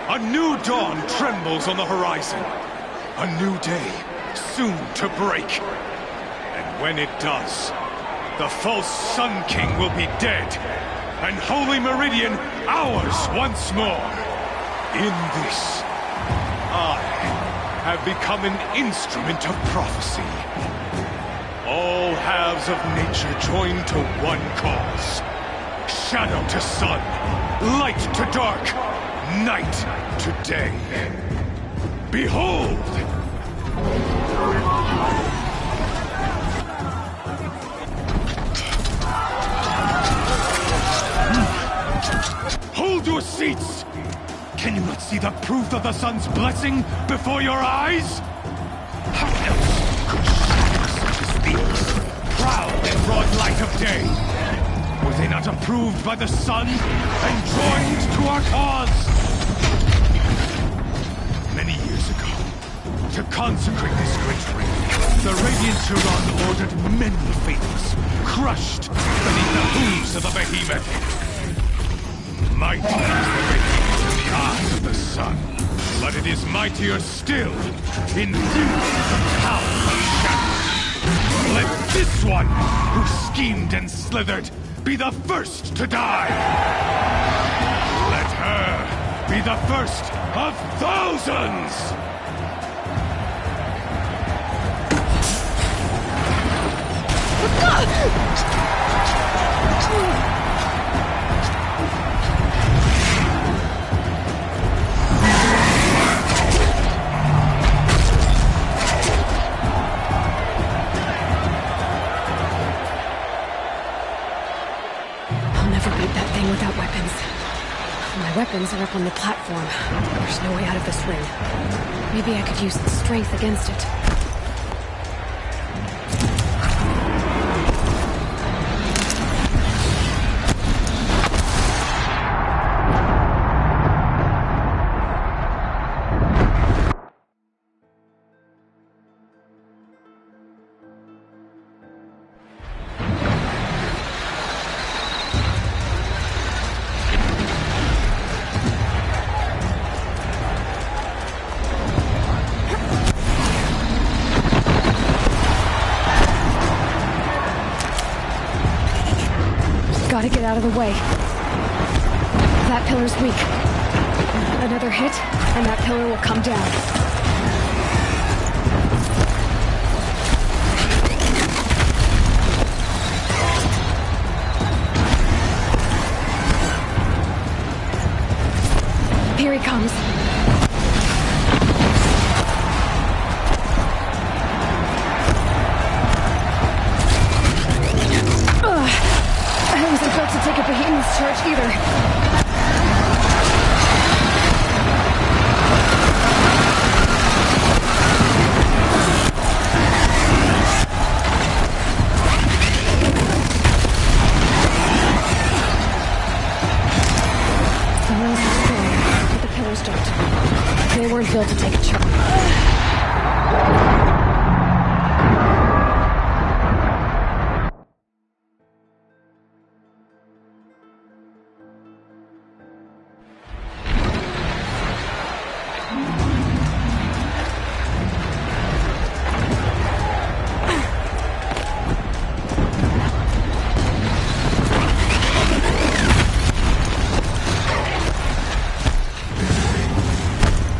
A new dawn trembles on the horizon. A new day soon to break. And when it does, the false Sun King will be dead, and Holy Meridian ours once more. In this, I have become an instrument of prophecy. All halves of nature joined to one cause. Shadow to sun, light to dark, night to day. Behold! Hold your seats! Can you not see the proof of the sun's blessing before your eyes? How else could shadows such as these, proud in broad light of day, were they not approved by the sun and joined to our cause? Many years ago, to consecrate this great ring, the Radiant Turon ordered many faithless, crushed beneath the hooves of the behemoth. Mighty is the behemoth in the eyes of the sun. But it is mightier still, infused with the power of shadow. Let this one, who schemed and slithered, be the first to die! Let her be the first of thousands! I'll never beat that thing without weapons. My weapons are up on the platform. There's no way out of this ring. Maybe I could use its strength against it. Gotta get out of the way. That pillar's weak. Another hit, and that pillar will come down. Here he comes. I wasn't built to take a behemoth's charge either. The rails are strong, but the pillars don't. They weren't built to take a charge.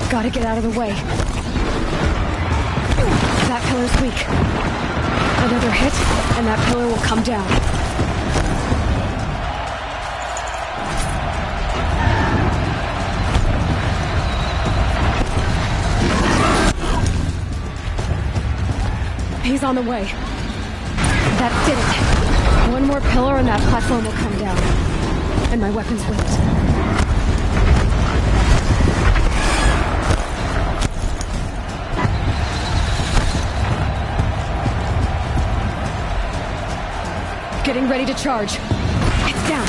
Gotta get out of the way. That pillar's weak. Another hit, and that pillar will come down. He's on the way. That did it. One more pillar and that platform will come down. And my weapons with it. Getting ready to charge. It's down.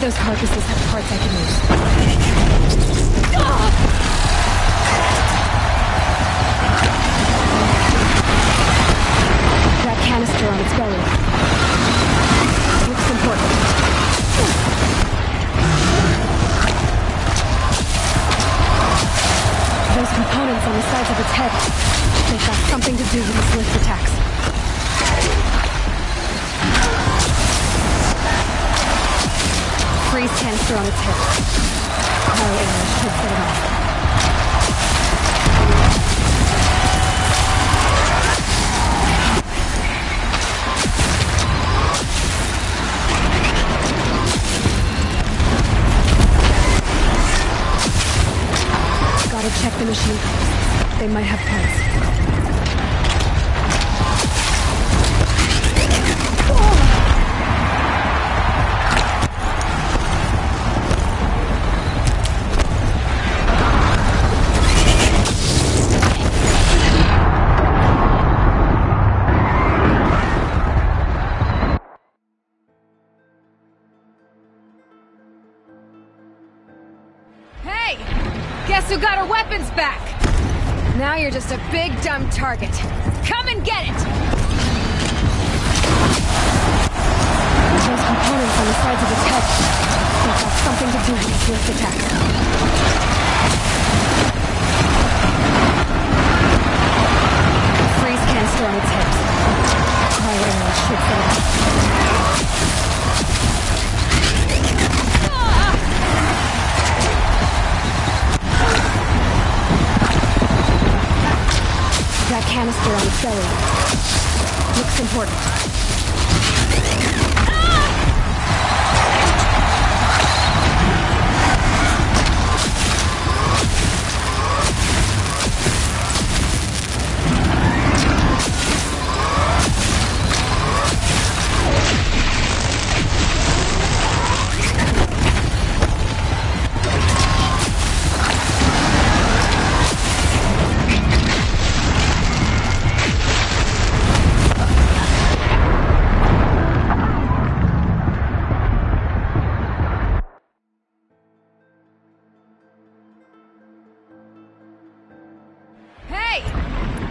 Those carcasses have parts I can use. That canister on its belly. Looks important. Those components on the sides of its head. They've got something to do with its lift attacks. Freeze canister on its hip. Check the machine components. They might have parts. Hey! Guess who got her weapons back? Now you're just a big, dumb target. Come and get it! Those components on the sides of its head. They've got something to do with its swift attack. Freeze canister on its hips. Cryo arrow should set it up. That canister on its belly. Looks important.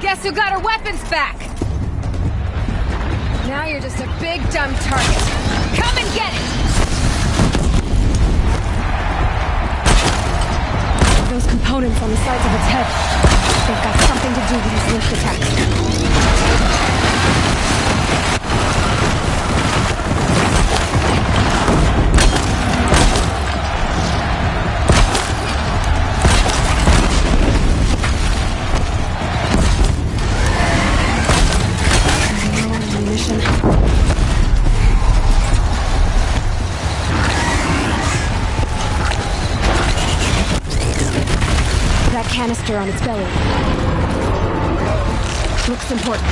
Guess who got her weapons back? Now you're just a big, dumb target. Come and get it! Those components on the sides of its head. They've got something to do with its lift attack. That canister on its belly. Looks important.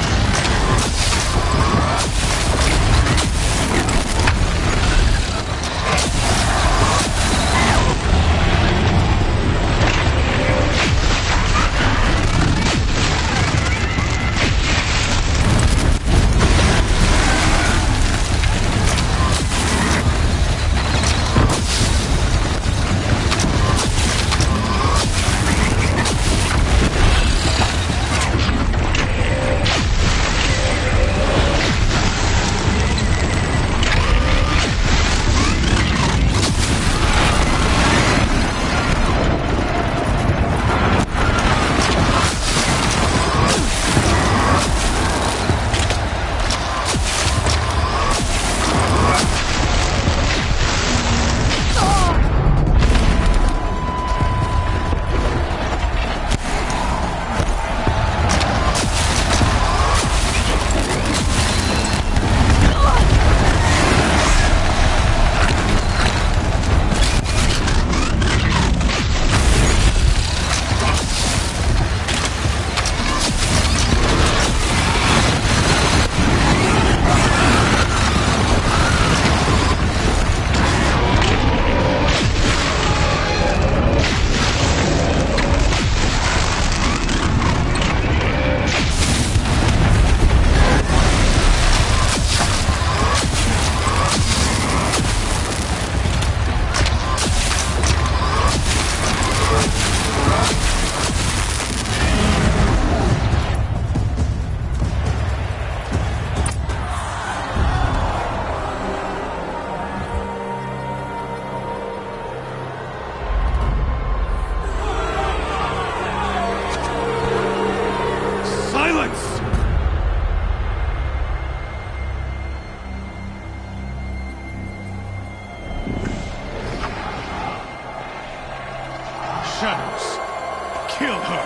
Kill her!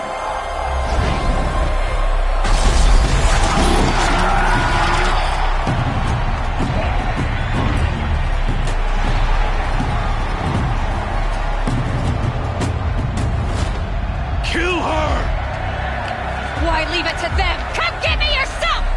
Kill her! Why leave it to them? Come get me yourself!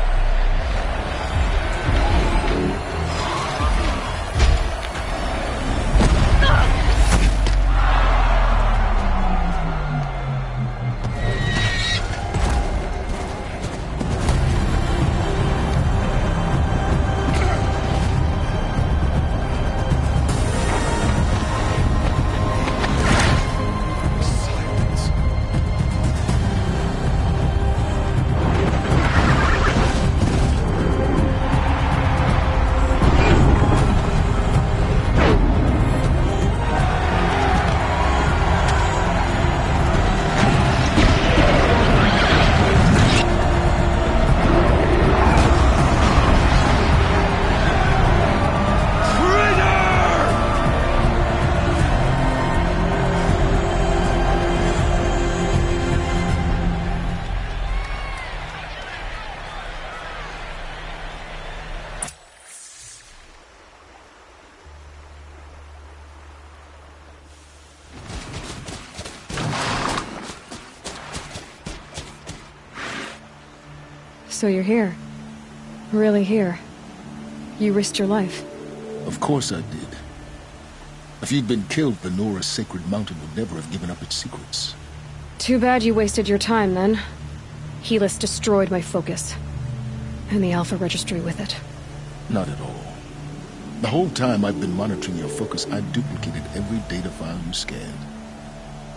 So you're here. Really here. You risked your life. Of course I did. If you'd been killed, the Nora's sacred mountain would never have given up its secrets. Too bad you wasted your time, then. Helis destroyed my focus. And the Alpha Registry with it. Not at all. The whole time I've been monitoring your focus, I duplicated every data file you scanned.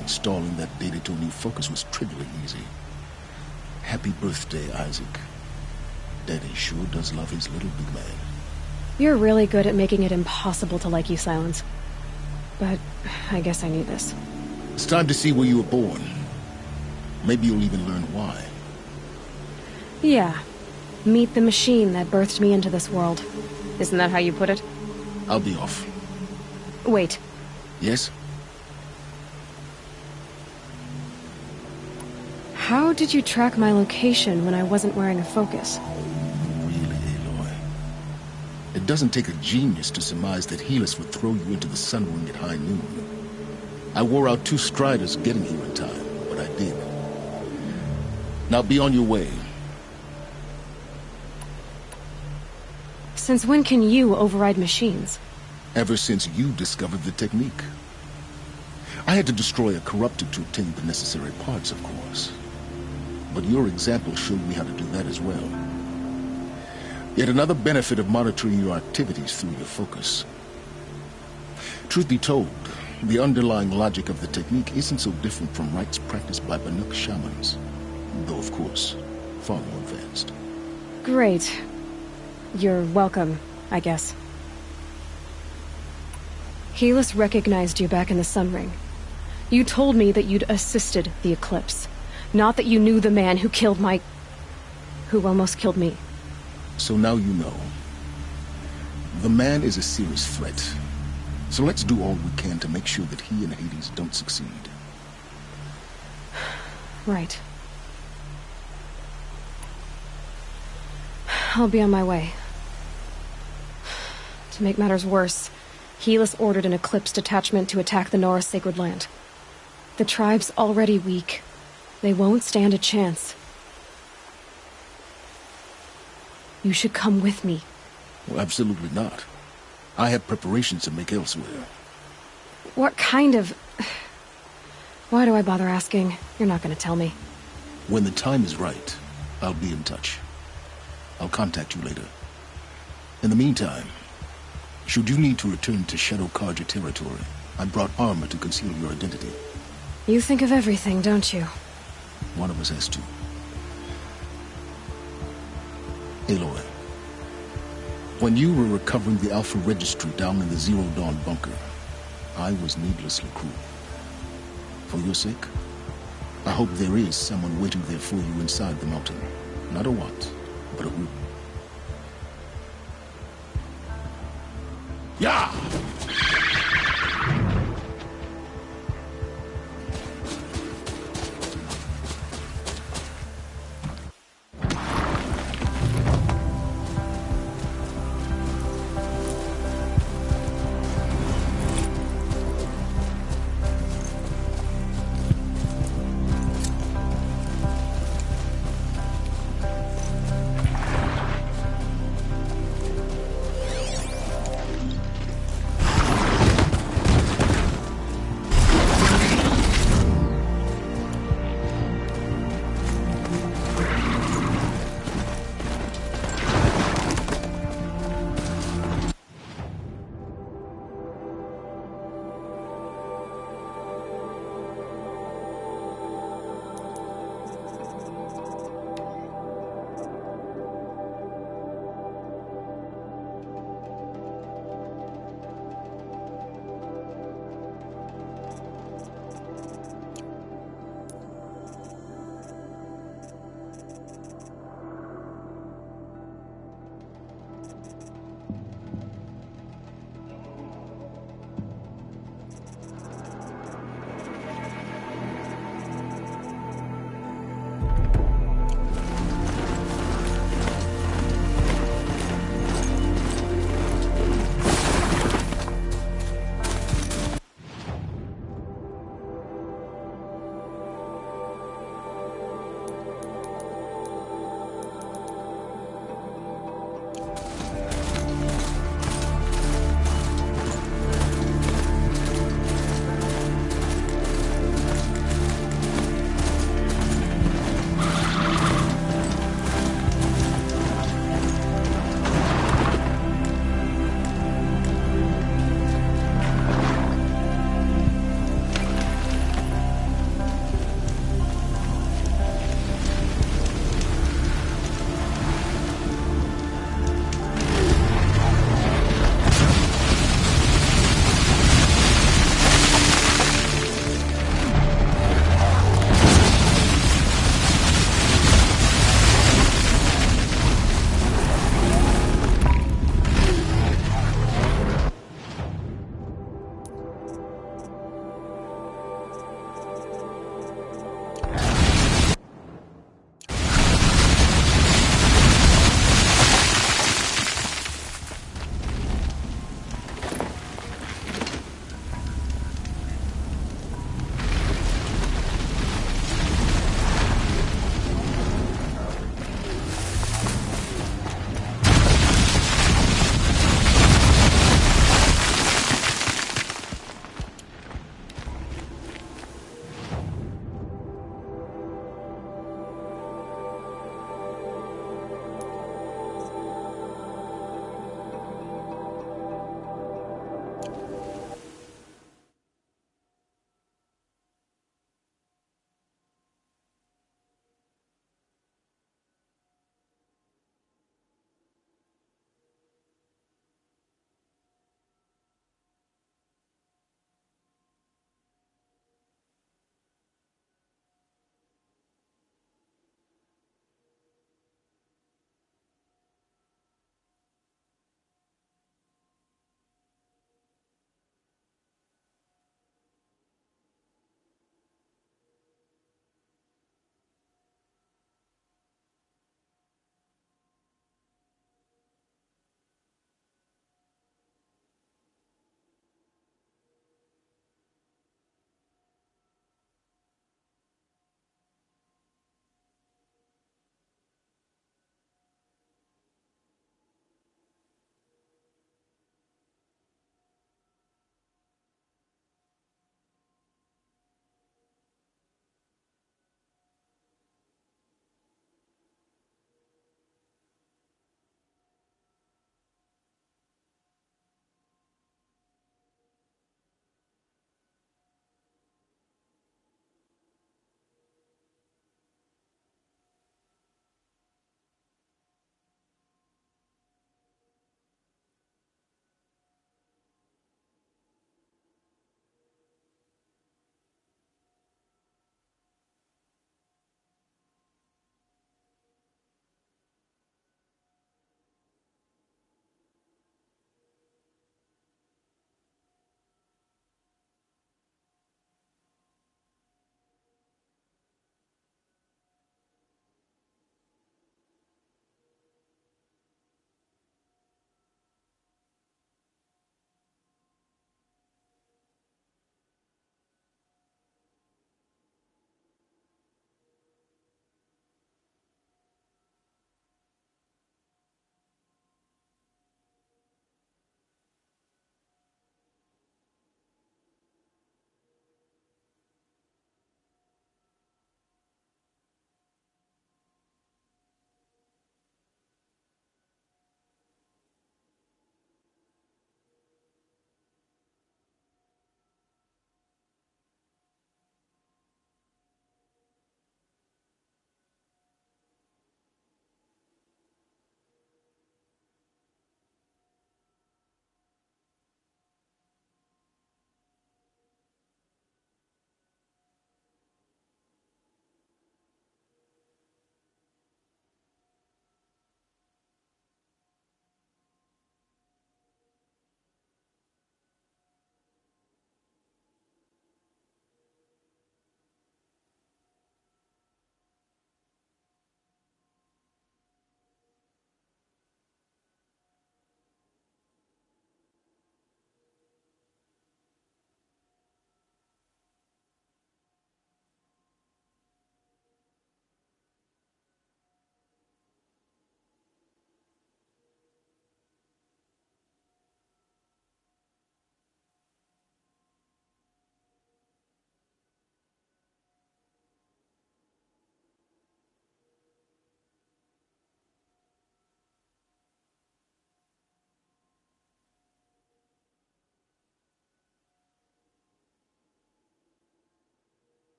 Installing that data to a new focus was trivially easy. Happy birthday, Isaac. Daddy sure does love his little big man. You're really good at making it impossible to like you, Silence. But I guess I need this. It's time to see where you were born. Maybe you'll even learn why. Yeah. Meet the machine that birthed me into this world. Isn't that how you put it? I'll be off. Wait. Yes? How did you track my location when I wasn't wearing a focus? Really, Aloy? It doesn't take a genius to surmise that Helis would throw you into the sun ring at high noon. I wore out 2 striders getting here in time, but I did. Now be on your way. Since when can you override machines? Ever since you discovered the technique. I had to destroy a corruptor to obtain the necessary parts, of course. But your example showed me how to do that as well. Yet another benefit of monitoring your activities through your focus. Truth be told, the underlying logic of the technique isn't so different from rites practiced by Banuk shamans. Though, of course, far more advanced. Great. You're welcome, I guess. Helis recognized you back in the Sun Ring. You told me that you'd assisted the Eclipse. Not that you knew the man who killed who almost killed me. So now you know. The man is a serious threat. So let's do all we can to make sure that he and Hades don't succeed. Right. I'll be on my way. To make matters worse, Helis ordered an Eclipse detachment to attack the Nora Sacred Land. The tribe's already weak. They won't stand a chance. You should come with me. Well, absolutely not. I have preparations to make elsewhere. What kind of... Why do I bother asking? You're not going to tell me. When the time is right, I'll be in touch. I'll contact you later. In the meantime, should you need to return to Shadow Karja territory, I brought armor to conceal your identity. You think of everything, don't you? One of us has to. Aloy, when you were recovering the Alpha Registry down in the Zero Dawn bunker, I was needlessly cruel. For your sake, I hope there is someone waiting there for you inside the mountain. Not a what, but a who. Yeah!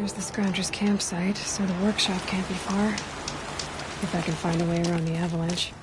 Here's the Scrounger's campsite, so the workshop can't be far. If I can find a way around the avalanche.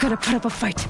Gotta put up a fight.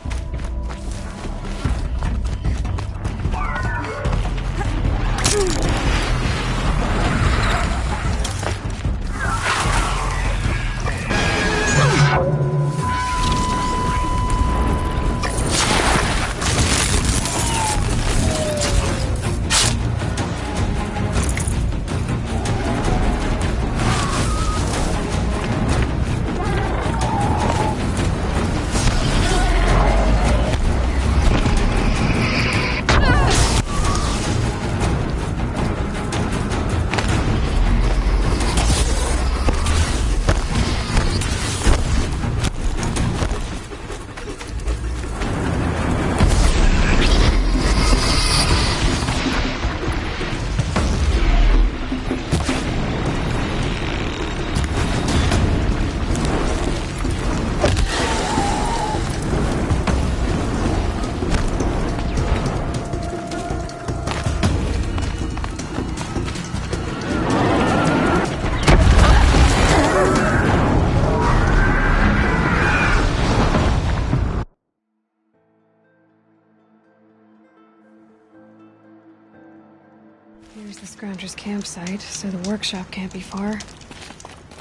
Here's the Scrounger's campsite, so the workshop can't be far.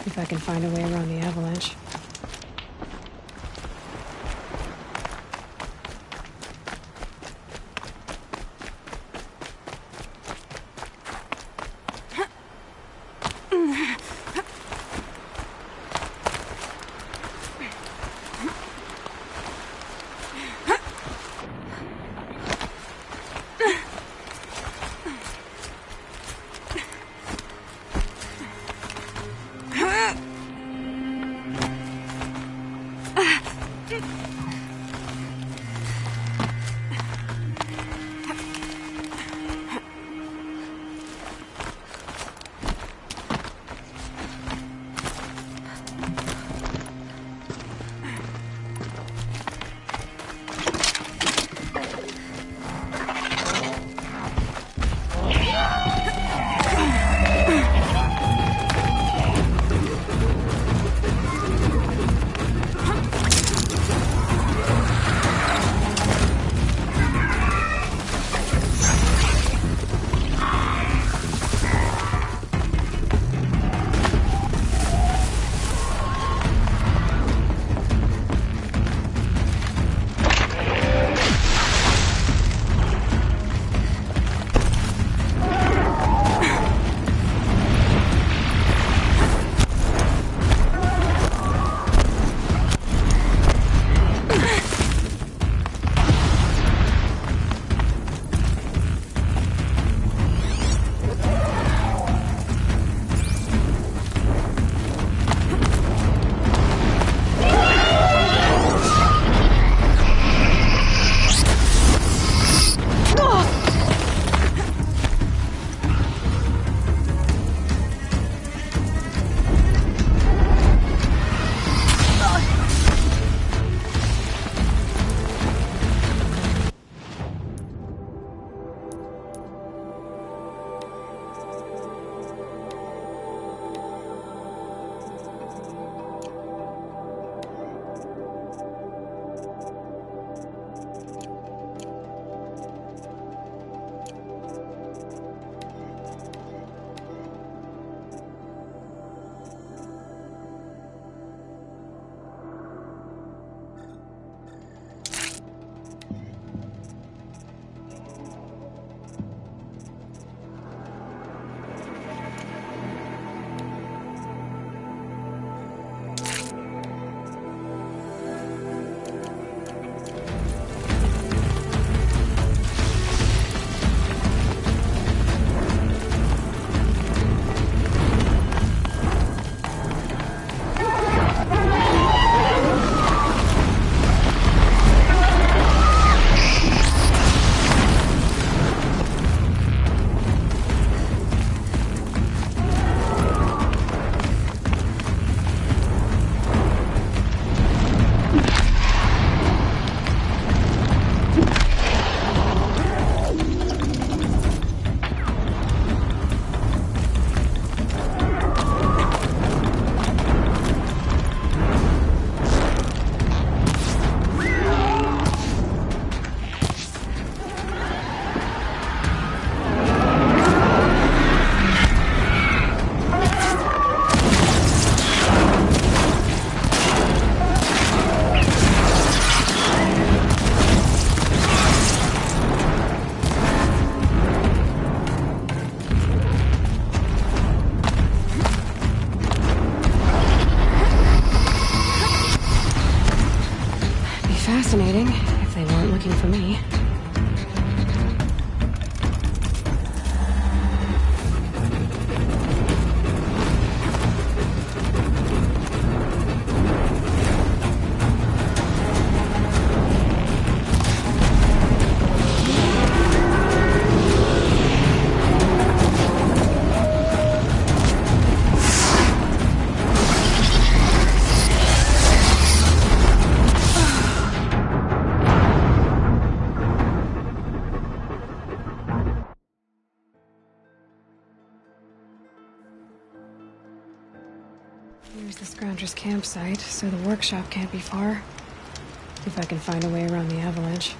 If I can find a way around the avalanche. fascinating, if they weren't looking for me. Here's the Scrounger's campsite, so the workshop can't be far. If I can find a way around the avalanche.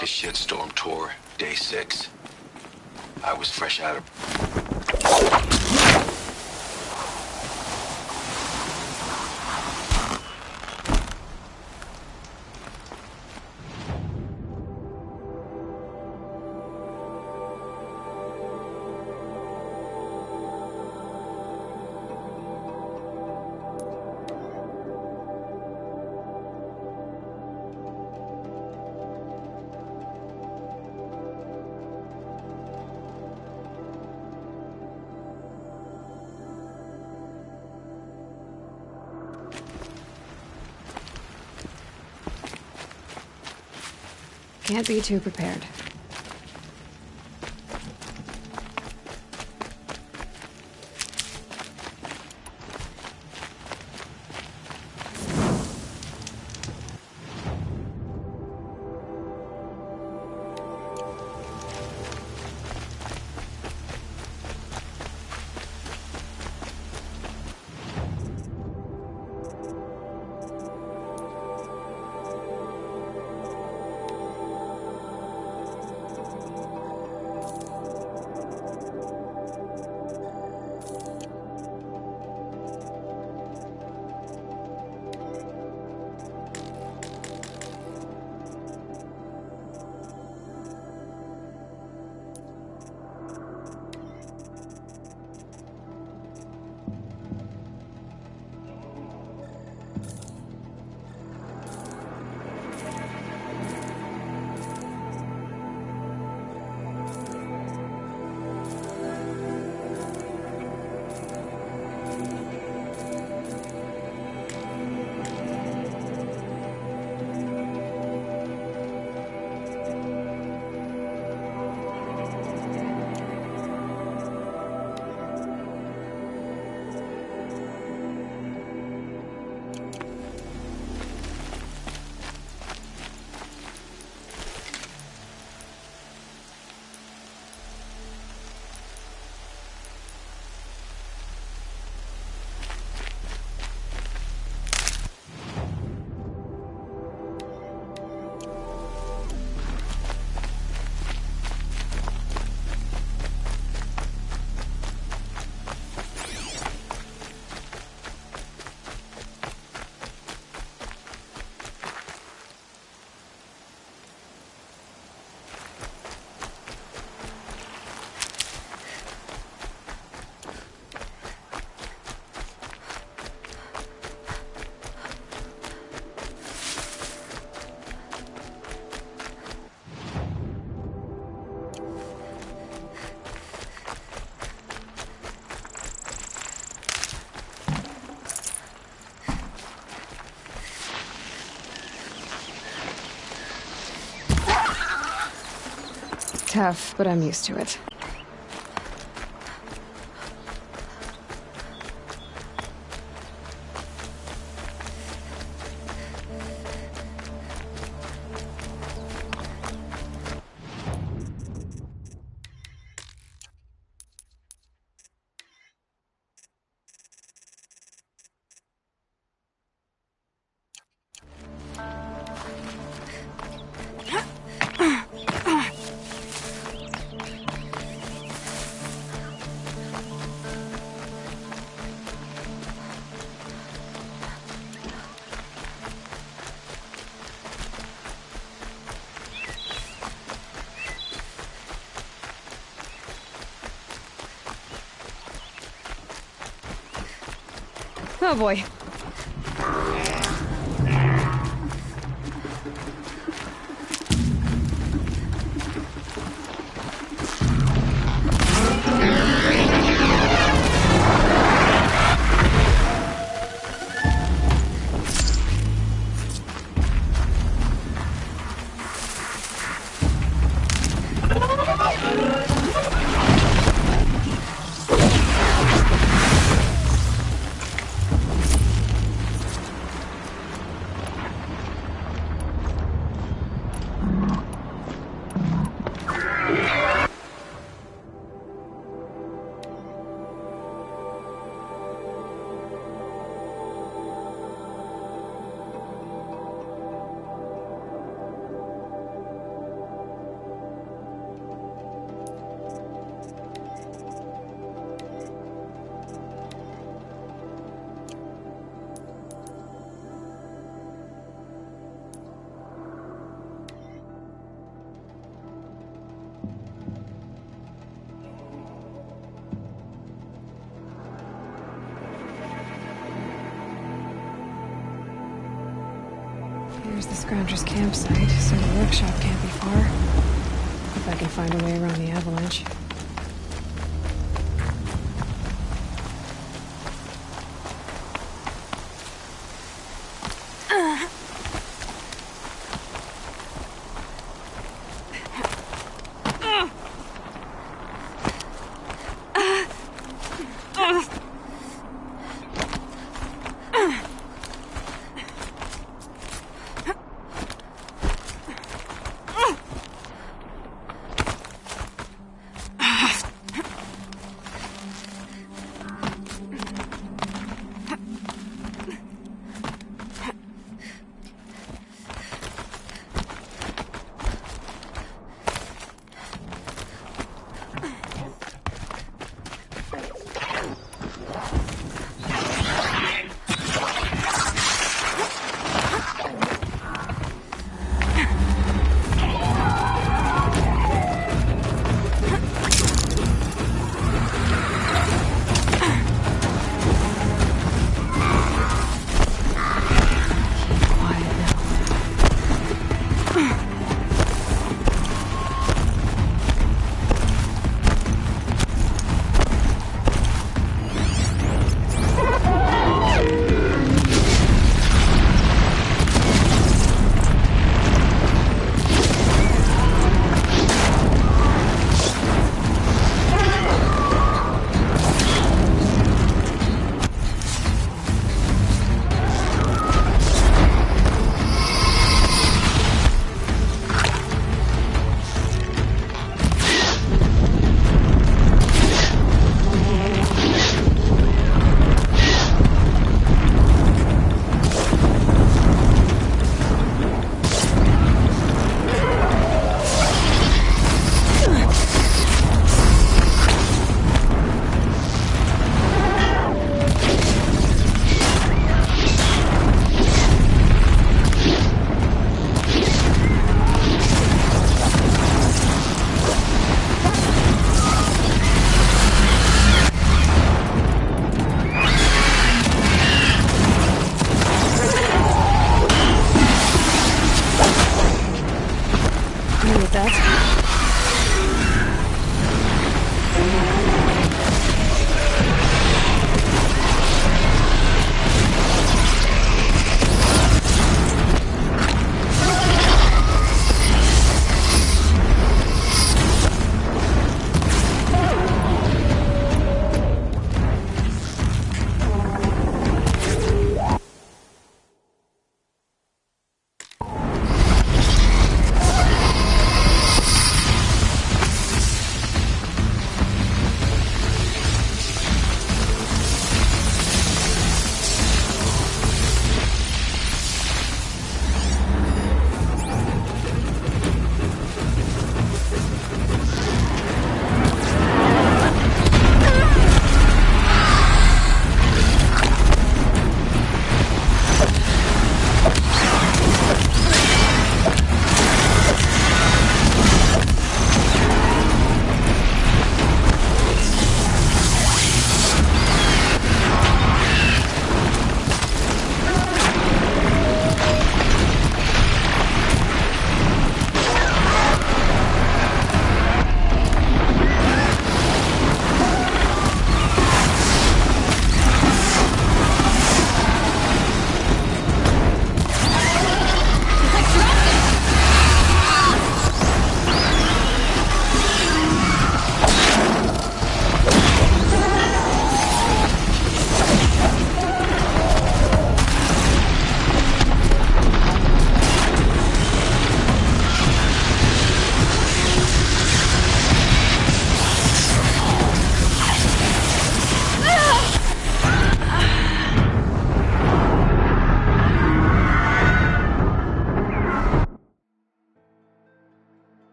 like a shitstorm tour, day 6. I was fresh out of... Can't be too prepared. Tough, but I'm used to it. Oh boy. Here's the Scrounger's campsite, so the workshop can't be far. If I can find a way around the avalanche.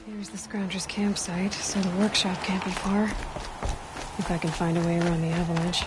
Here's the Scrounger's campsite, so the workshop can't be far. If I can find a way around the avalanche.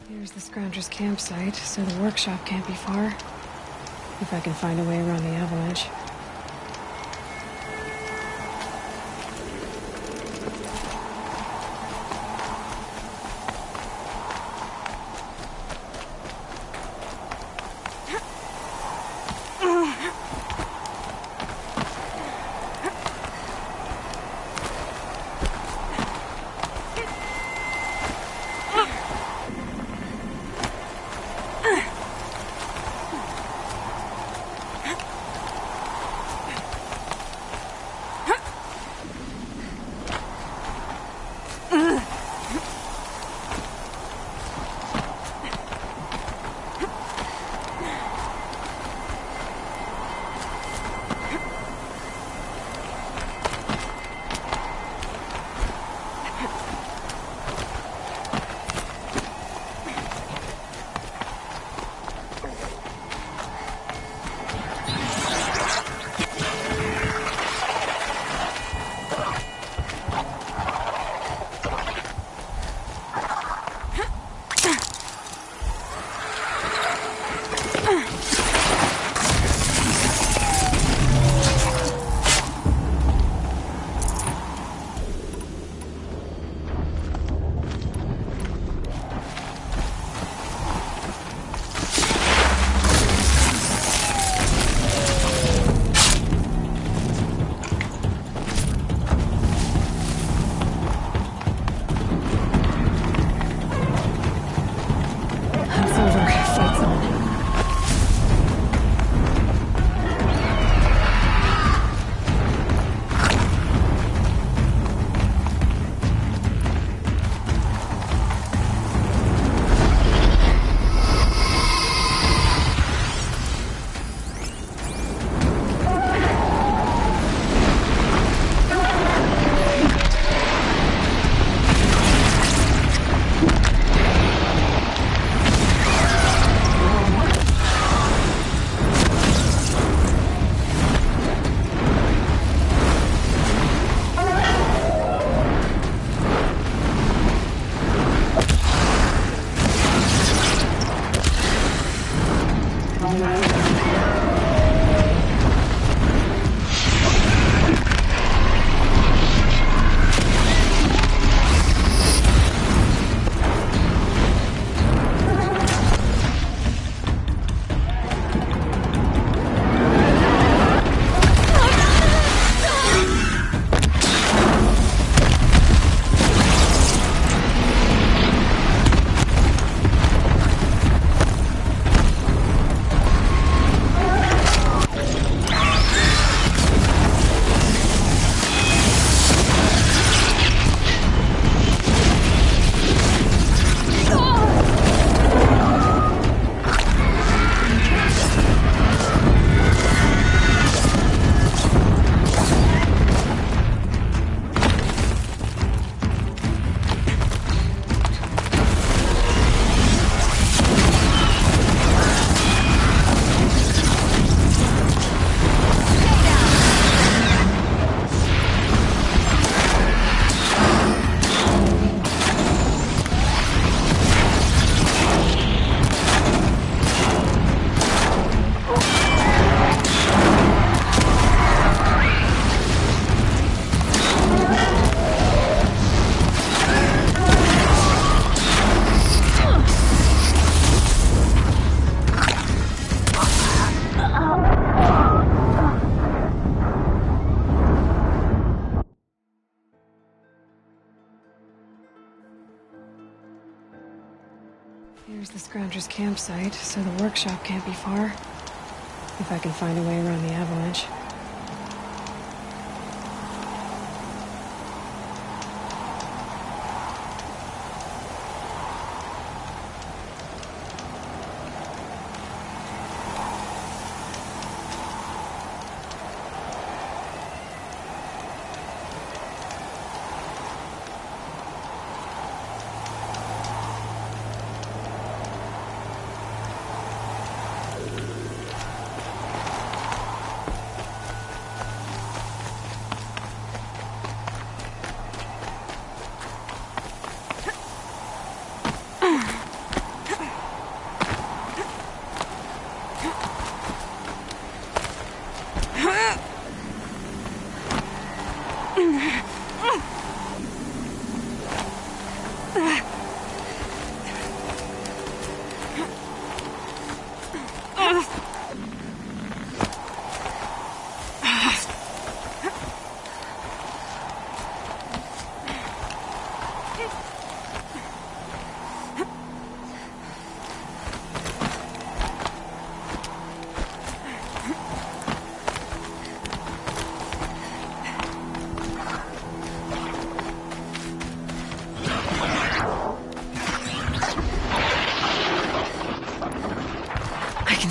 Here's the Scrounger's campsite, so the workshop can't be far. If I can find a way around the avalanche. Here's the Scrounger's campsite, so the workshop can't be far. If I can find a way around the avalanche.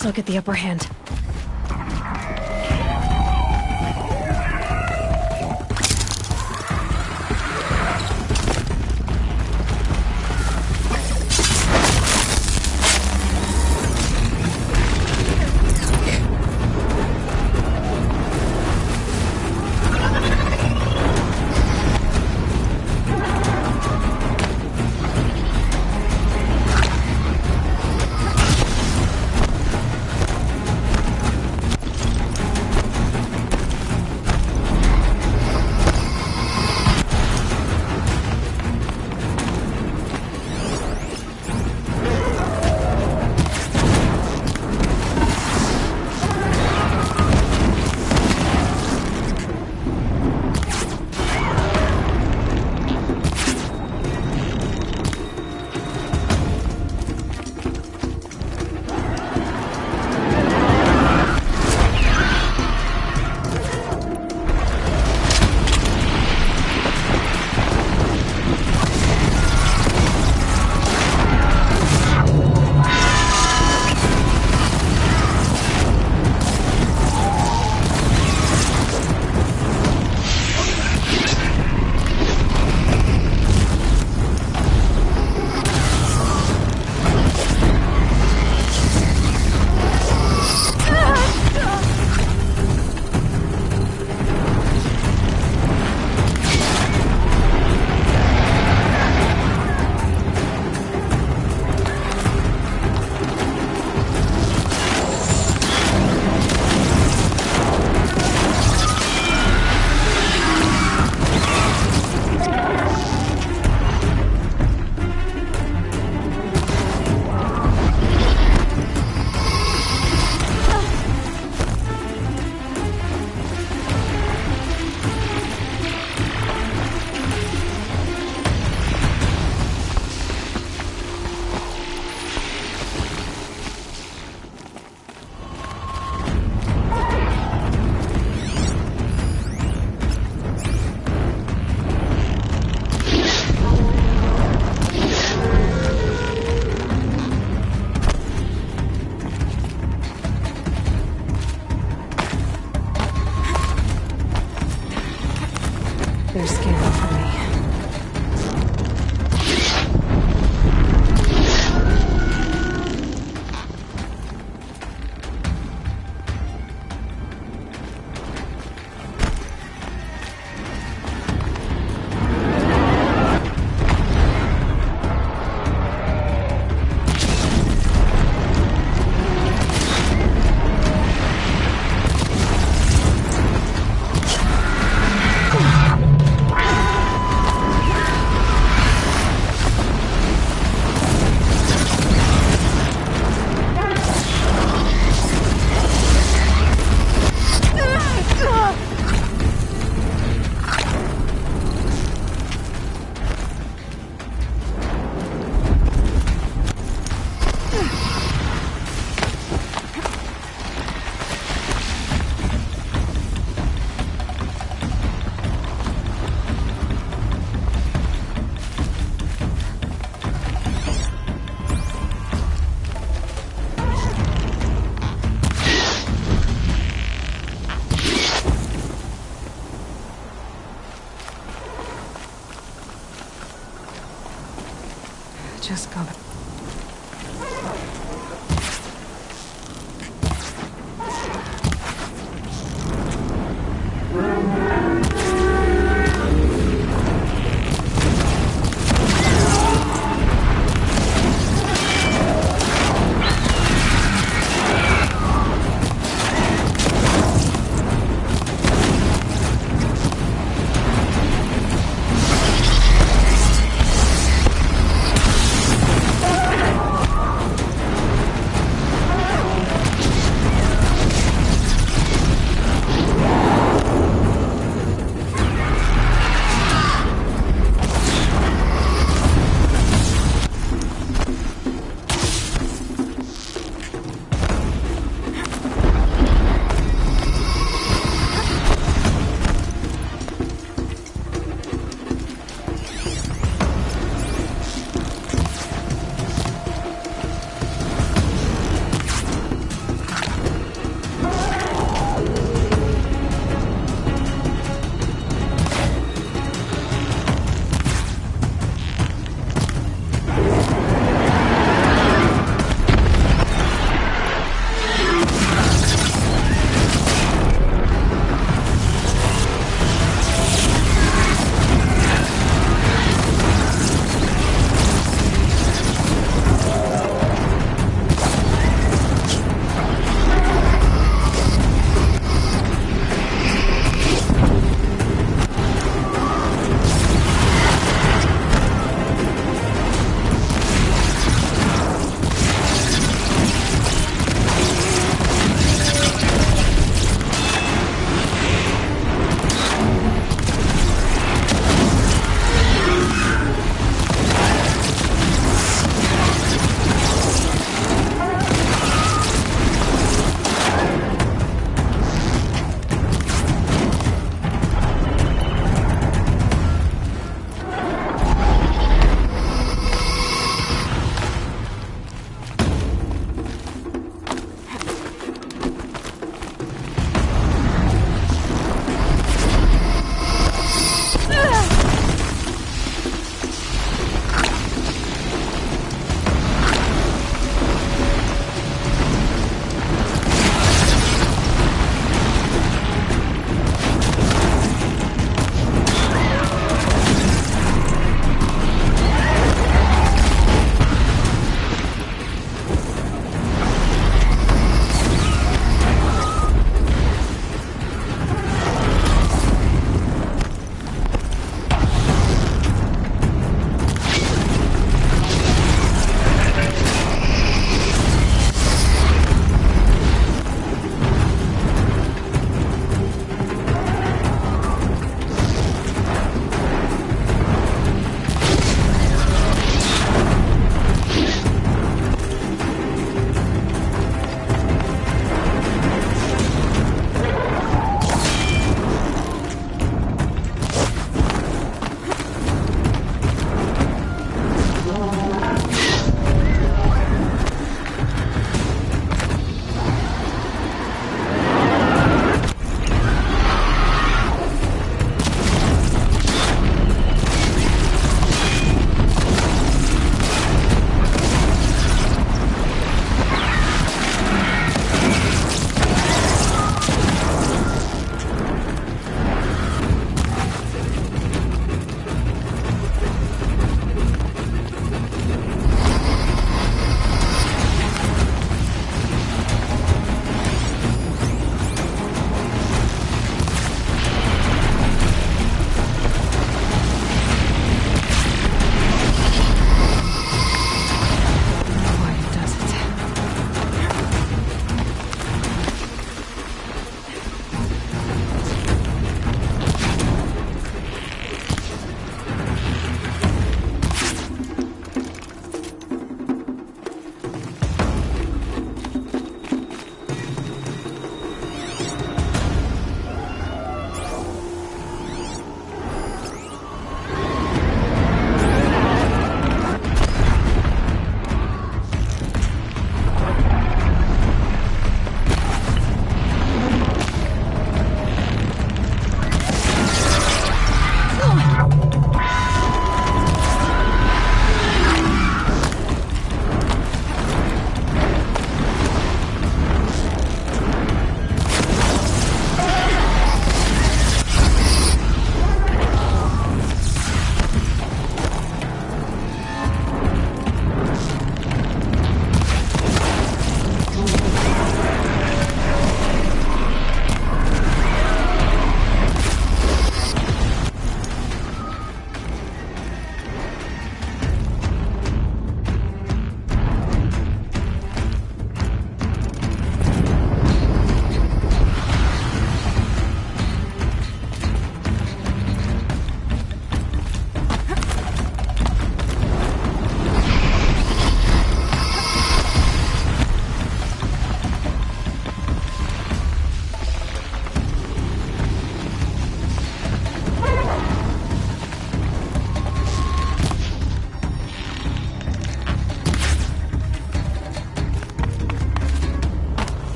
still get the upper hand. They're scanning for me. Just go.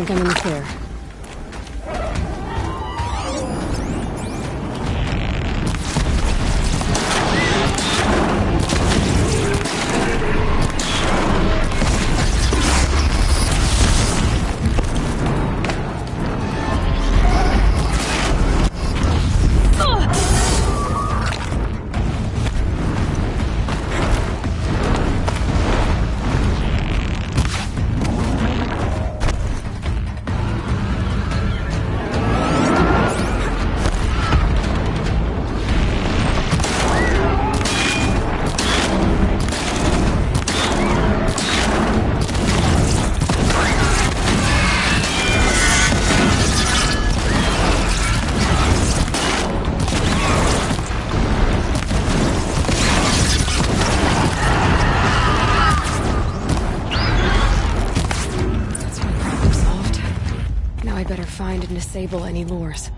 think I'm in the clear. Find and disable any lures.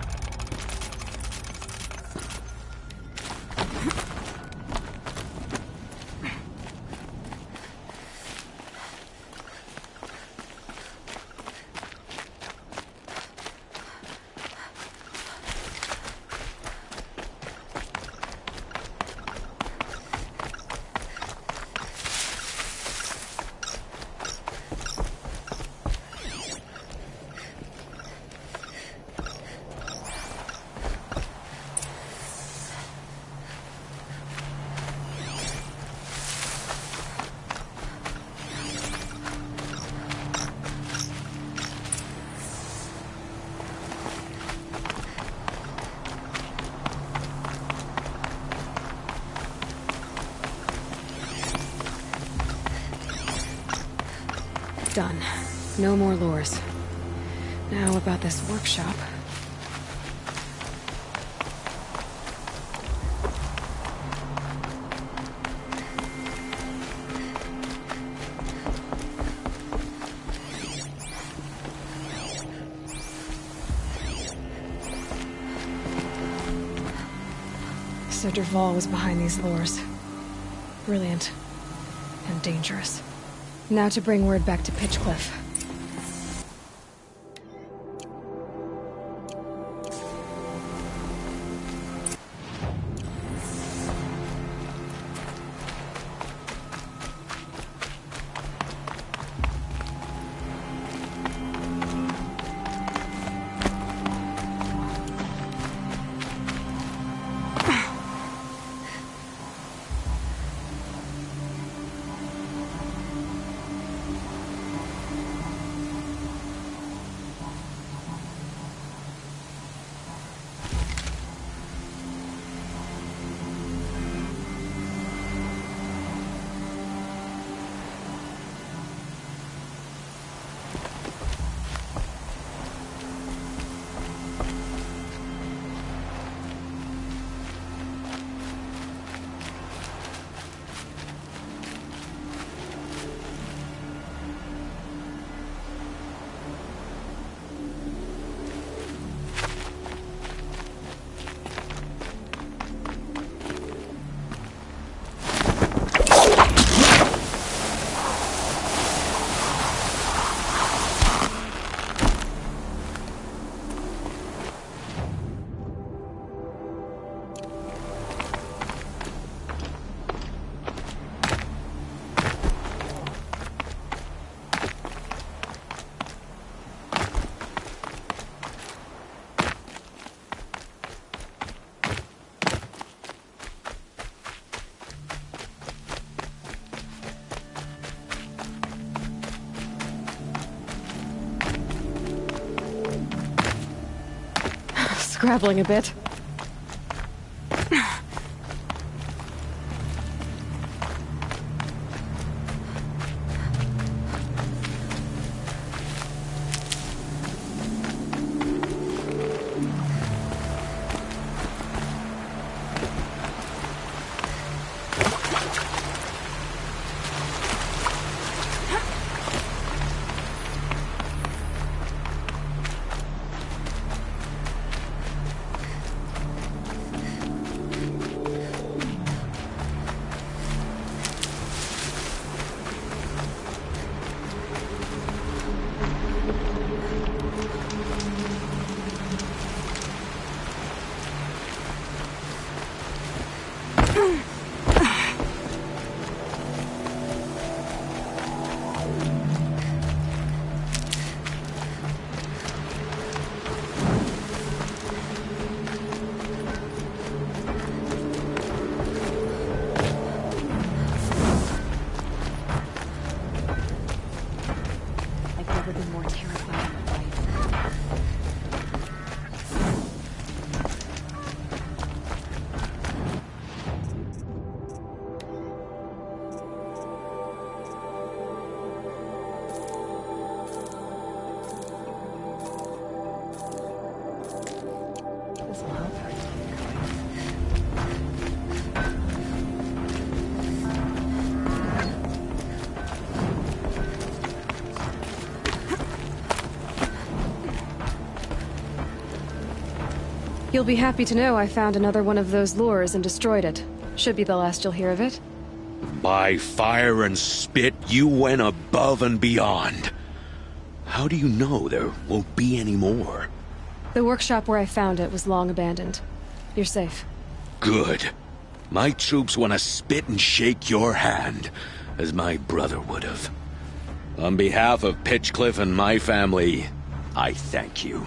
Done. No more lures. Now about this workshop. So Dervahl was behind these lures. Brilliant. And dangerous. Now to bring word back to Pitchcliff. Scrabbling a bit. You'll be happy to know I found another one of those lures and destroyed it. Should be the last you'll hear of it. By fire and spit, you went above and beyond. How do you know there won't be any more? The workshop where I found it was long abandoned. You're safe. Good. My troops want to spit and shake your hand, as my brother would have. On behalf of Pitchcliff and my family, I thank you.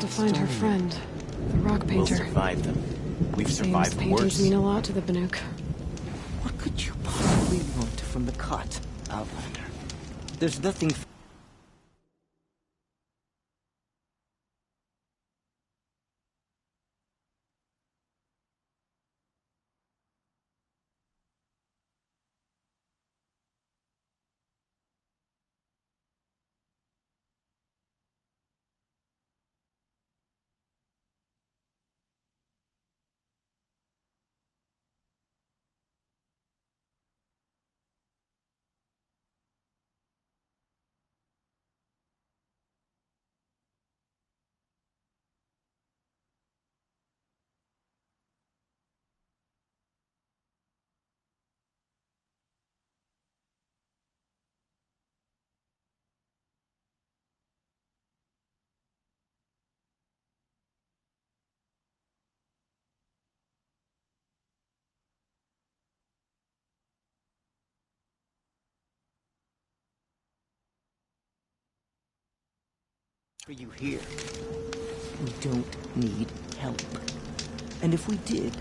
To find her friend, the rock painter. We'll survive them. We've survived paintings worse. mean a lot to the Banuk. What could you possibly want from the cut, Outlander? There's nothing... For you here. We don't need help. And if we did,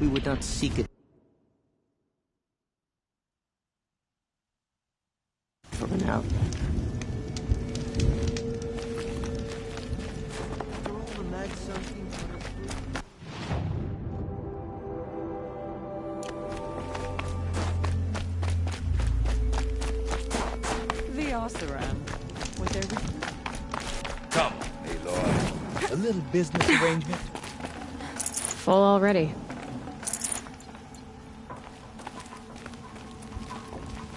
we would not seek it from an outlander. The Oseram. Was there Come, Aloy. A little business arrangement? Full already.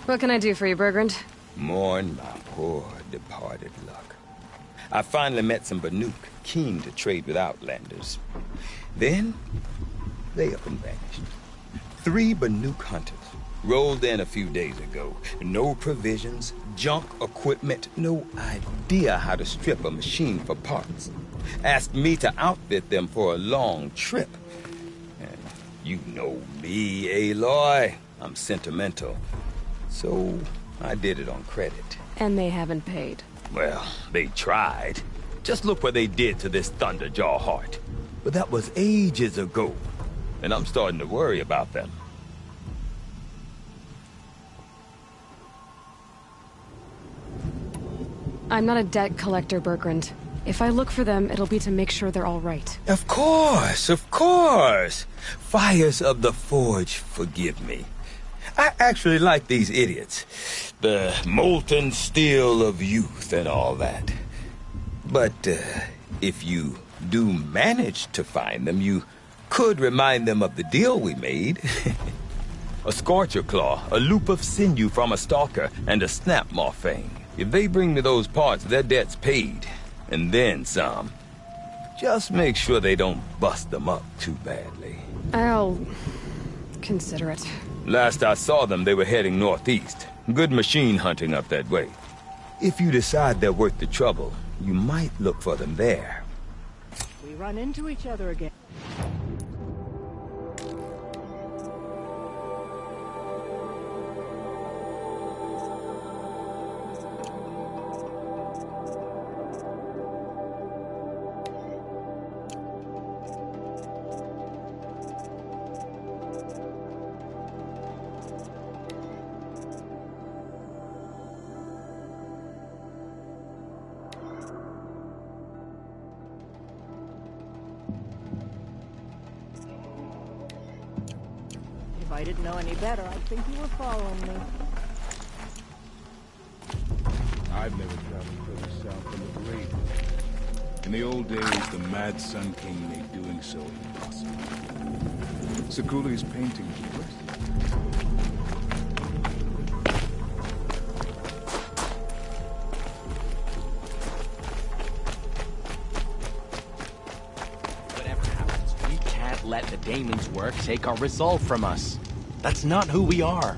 What can I do for you, Bergrand? Mourn my poor departed luck. I finally met some Banuk, keen to trade with outlanders. Then, they up and vanished. 3 Banuk hunters rolled in a few days ago. No provisions, junk equipment, no idea how to strip a machine for parts. Asked me to outfit them for a long trip. And you know me, Aloy. I'm sentimental. So I did it on credit. And they haven't paid. Well, they tried. Just look what they did to this Thunderjaw heart. But that was ages ago. And I'm starting to worry about them. I'm not a debt collector, Bergrand. If I look for them, it'll be to make sure they're all right. Of course, of course. Fires of the Forge, forgive me. I actually like these idiots. The molten steel of youth and all that. But if you do manage to find them, you could remind them of the deal we made. A Scorcher Claw, a loop of sinew from a stalker, and a Snapmaw Fang. If they bring me those parts, their debt's paid. And then some. Just make sure they don't bust them up too badly. I'll consider it. Last I saw them, they were heading northeast. Good machine hunting up that way. If you decide they're worth the trouble, you might look for them there. We run into each other again. If I didn't know any better, I'd think you were following me. I've never traveled further south than the Great. In the old days, the Mad Sun King made doing so impossible. Sakuli's painting was worth Whatever happens, we can't let the Daemon's work take our resolve from us. That's not who we are.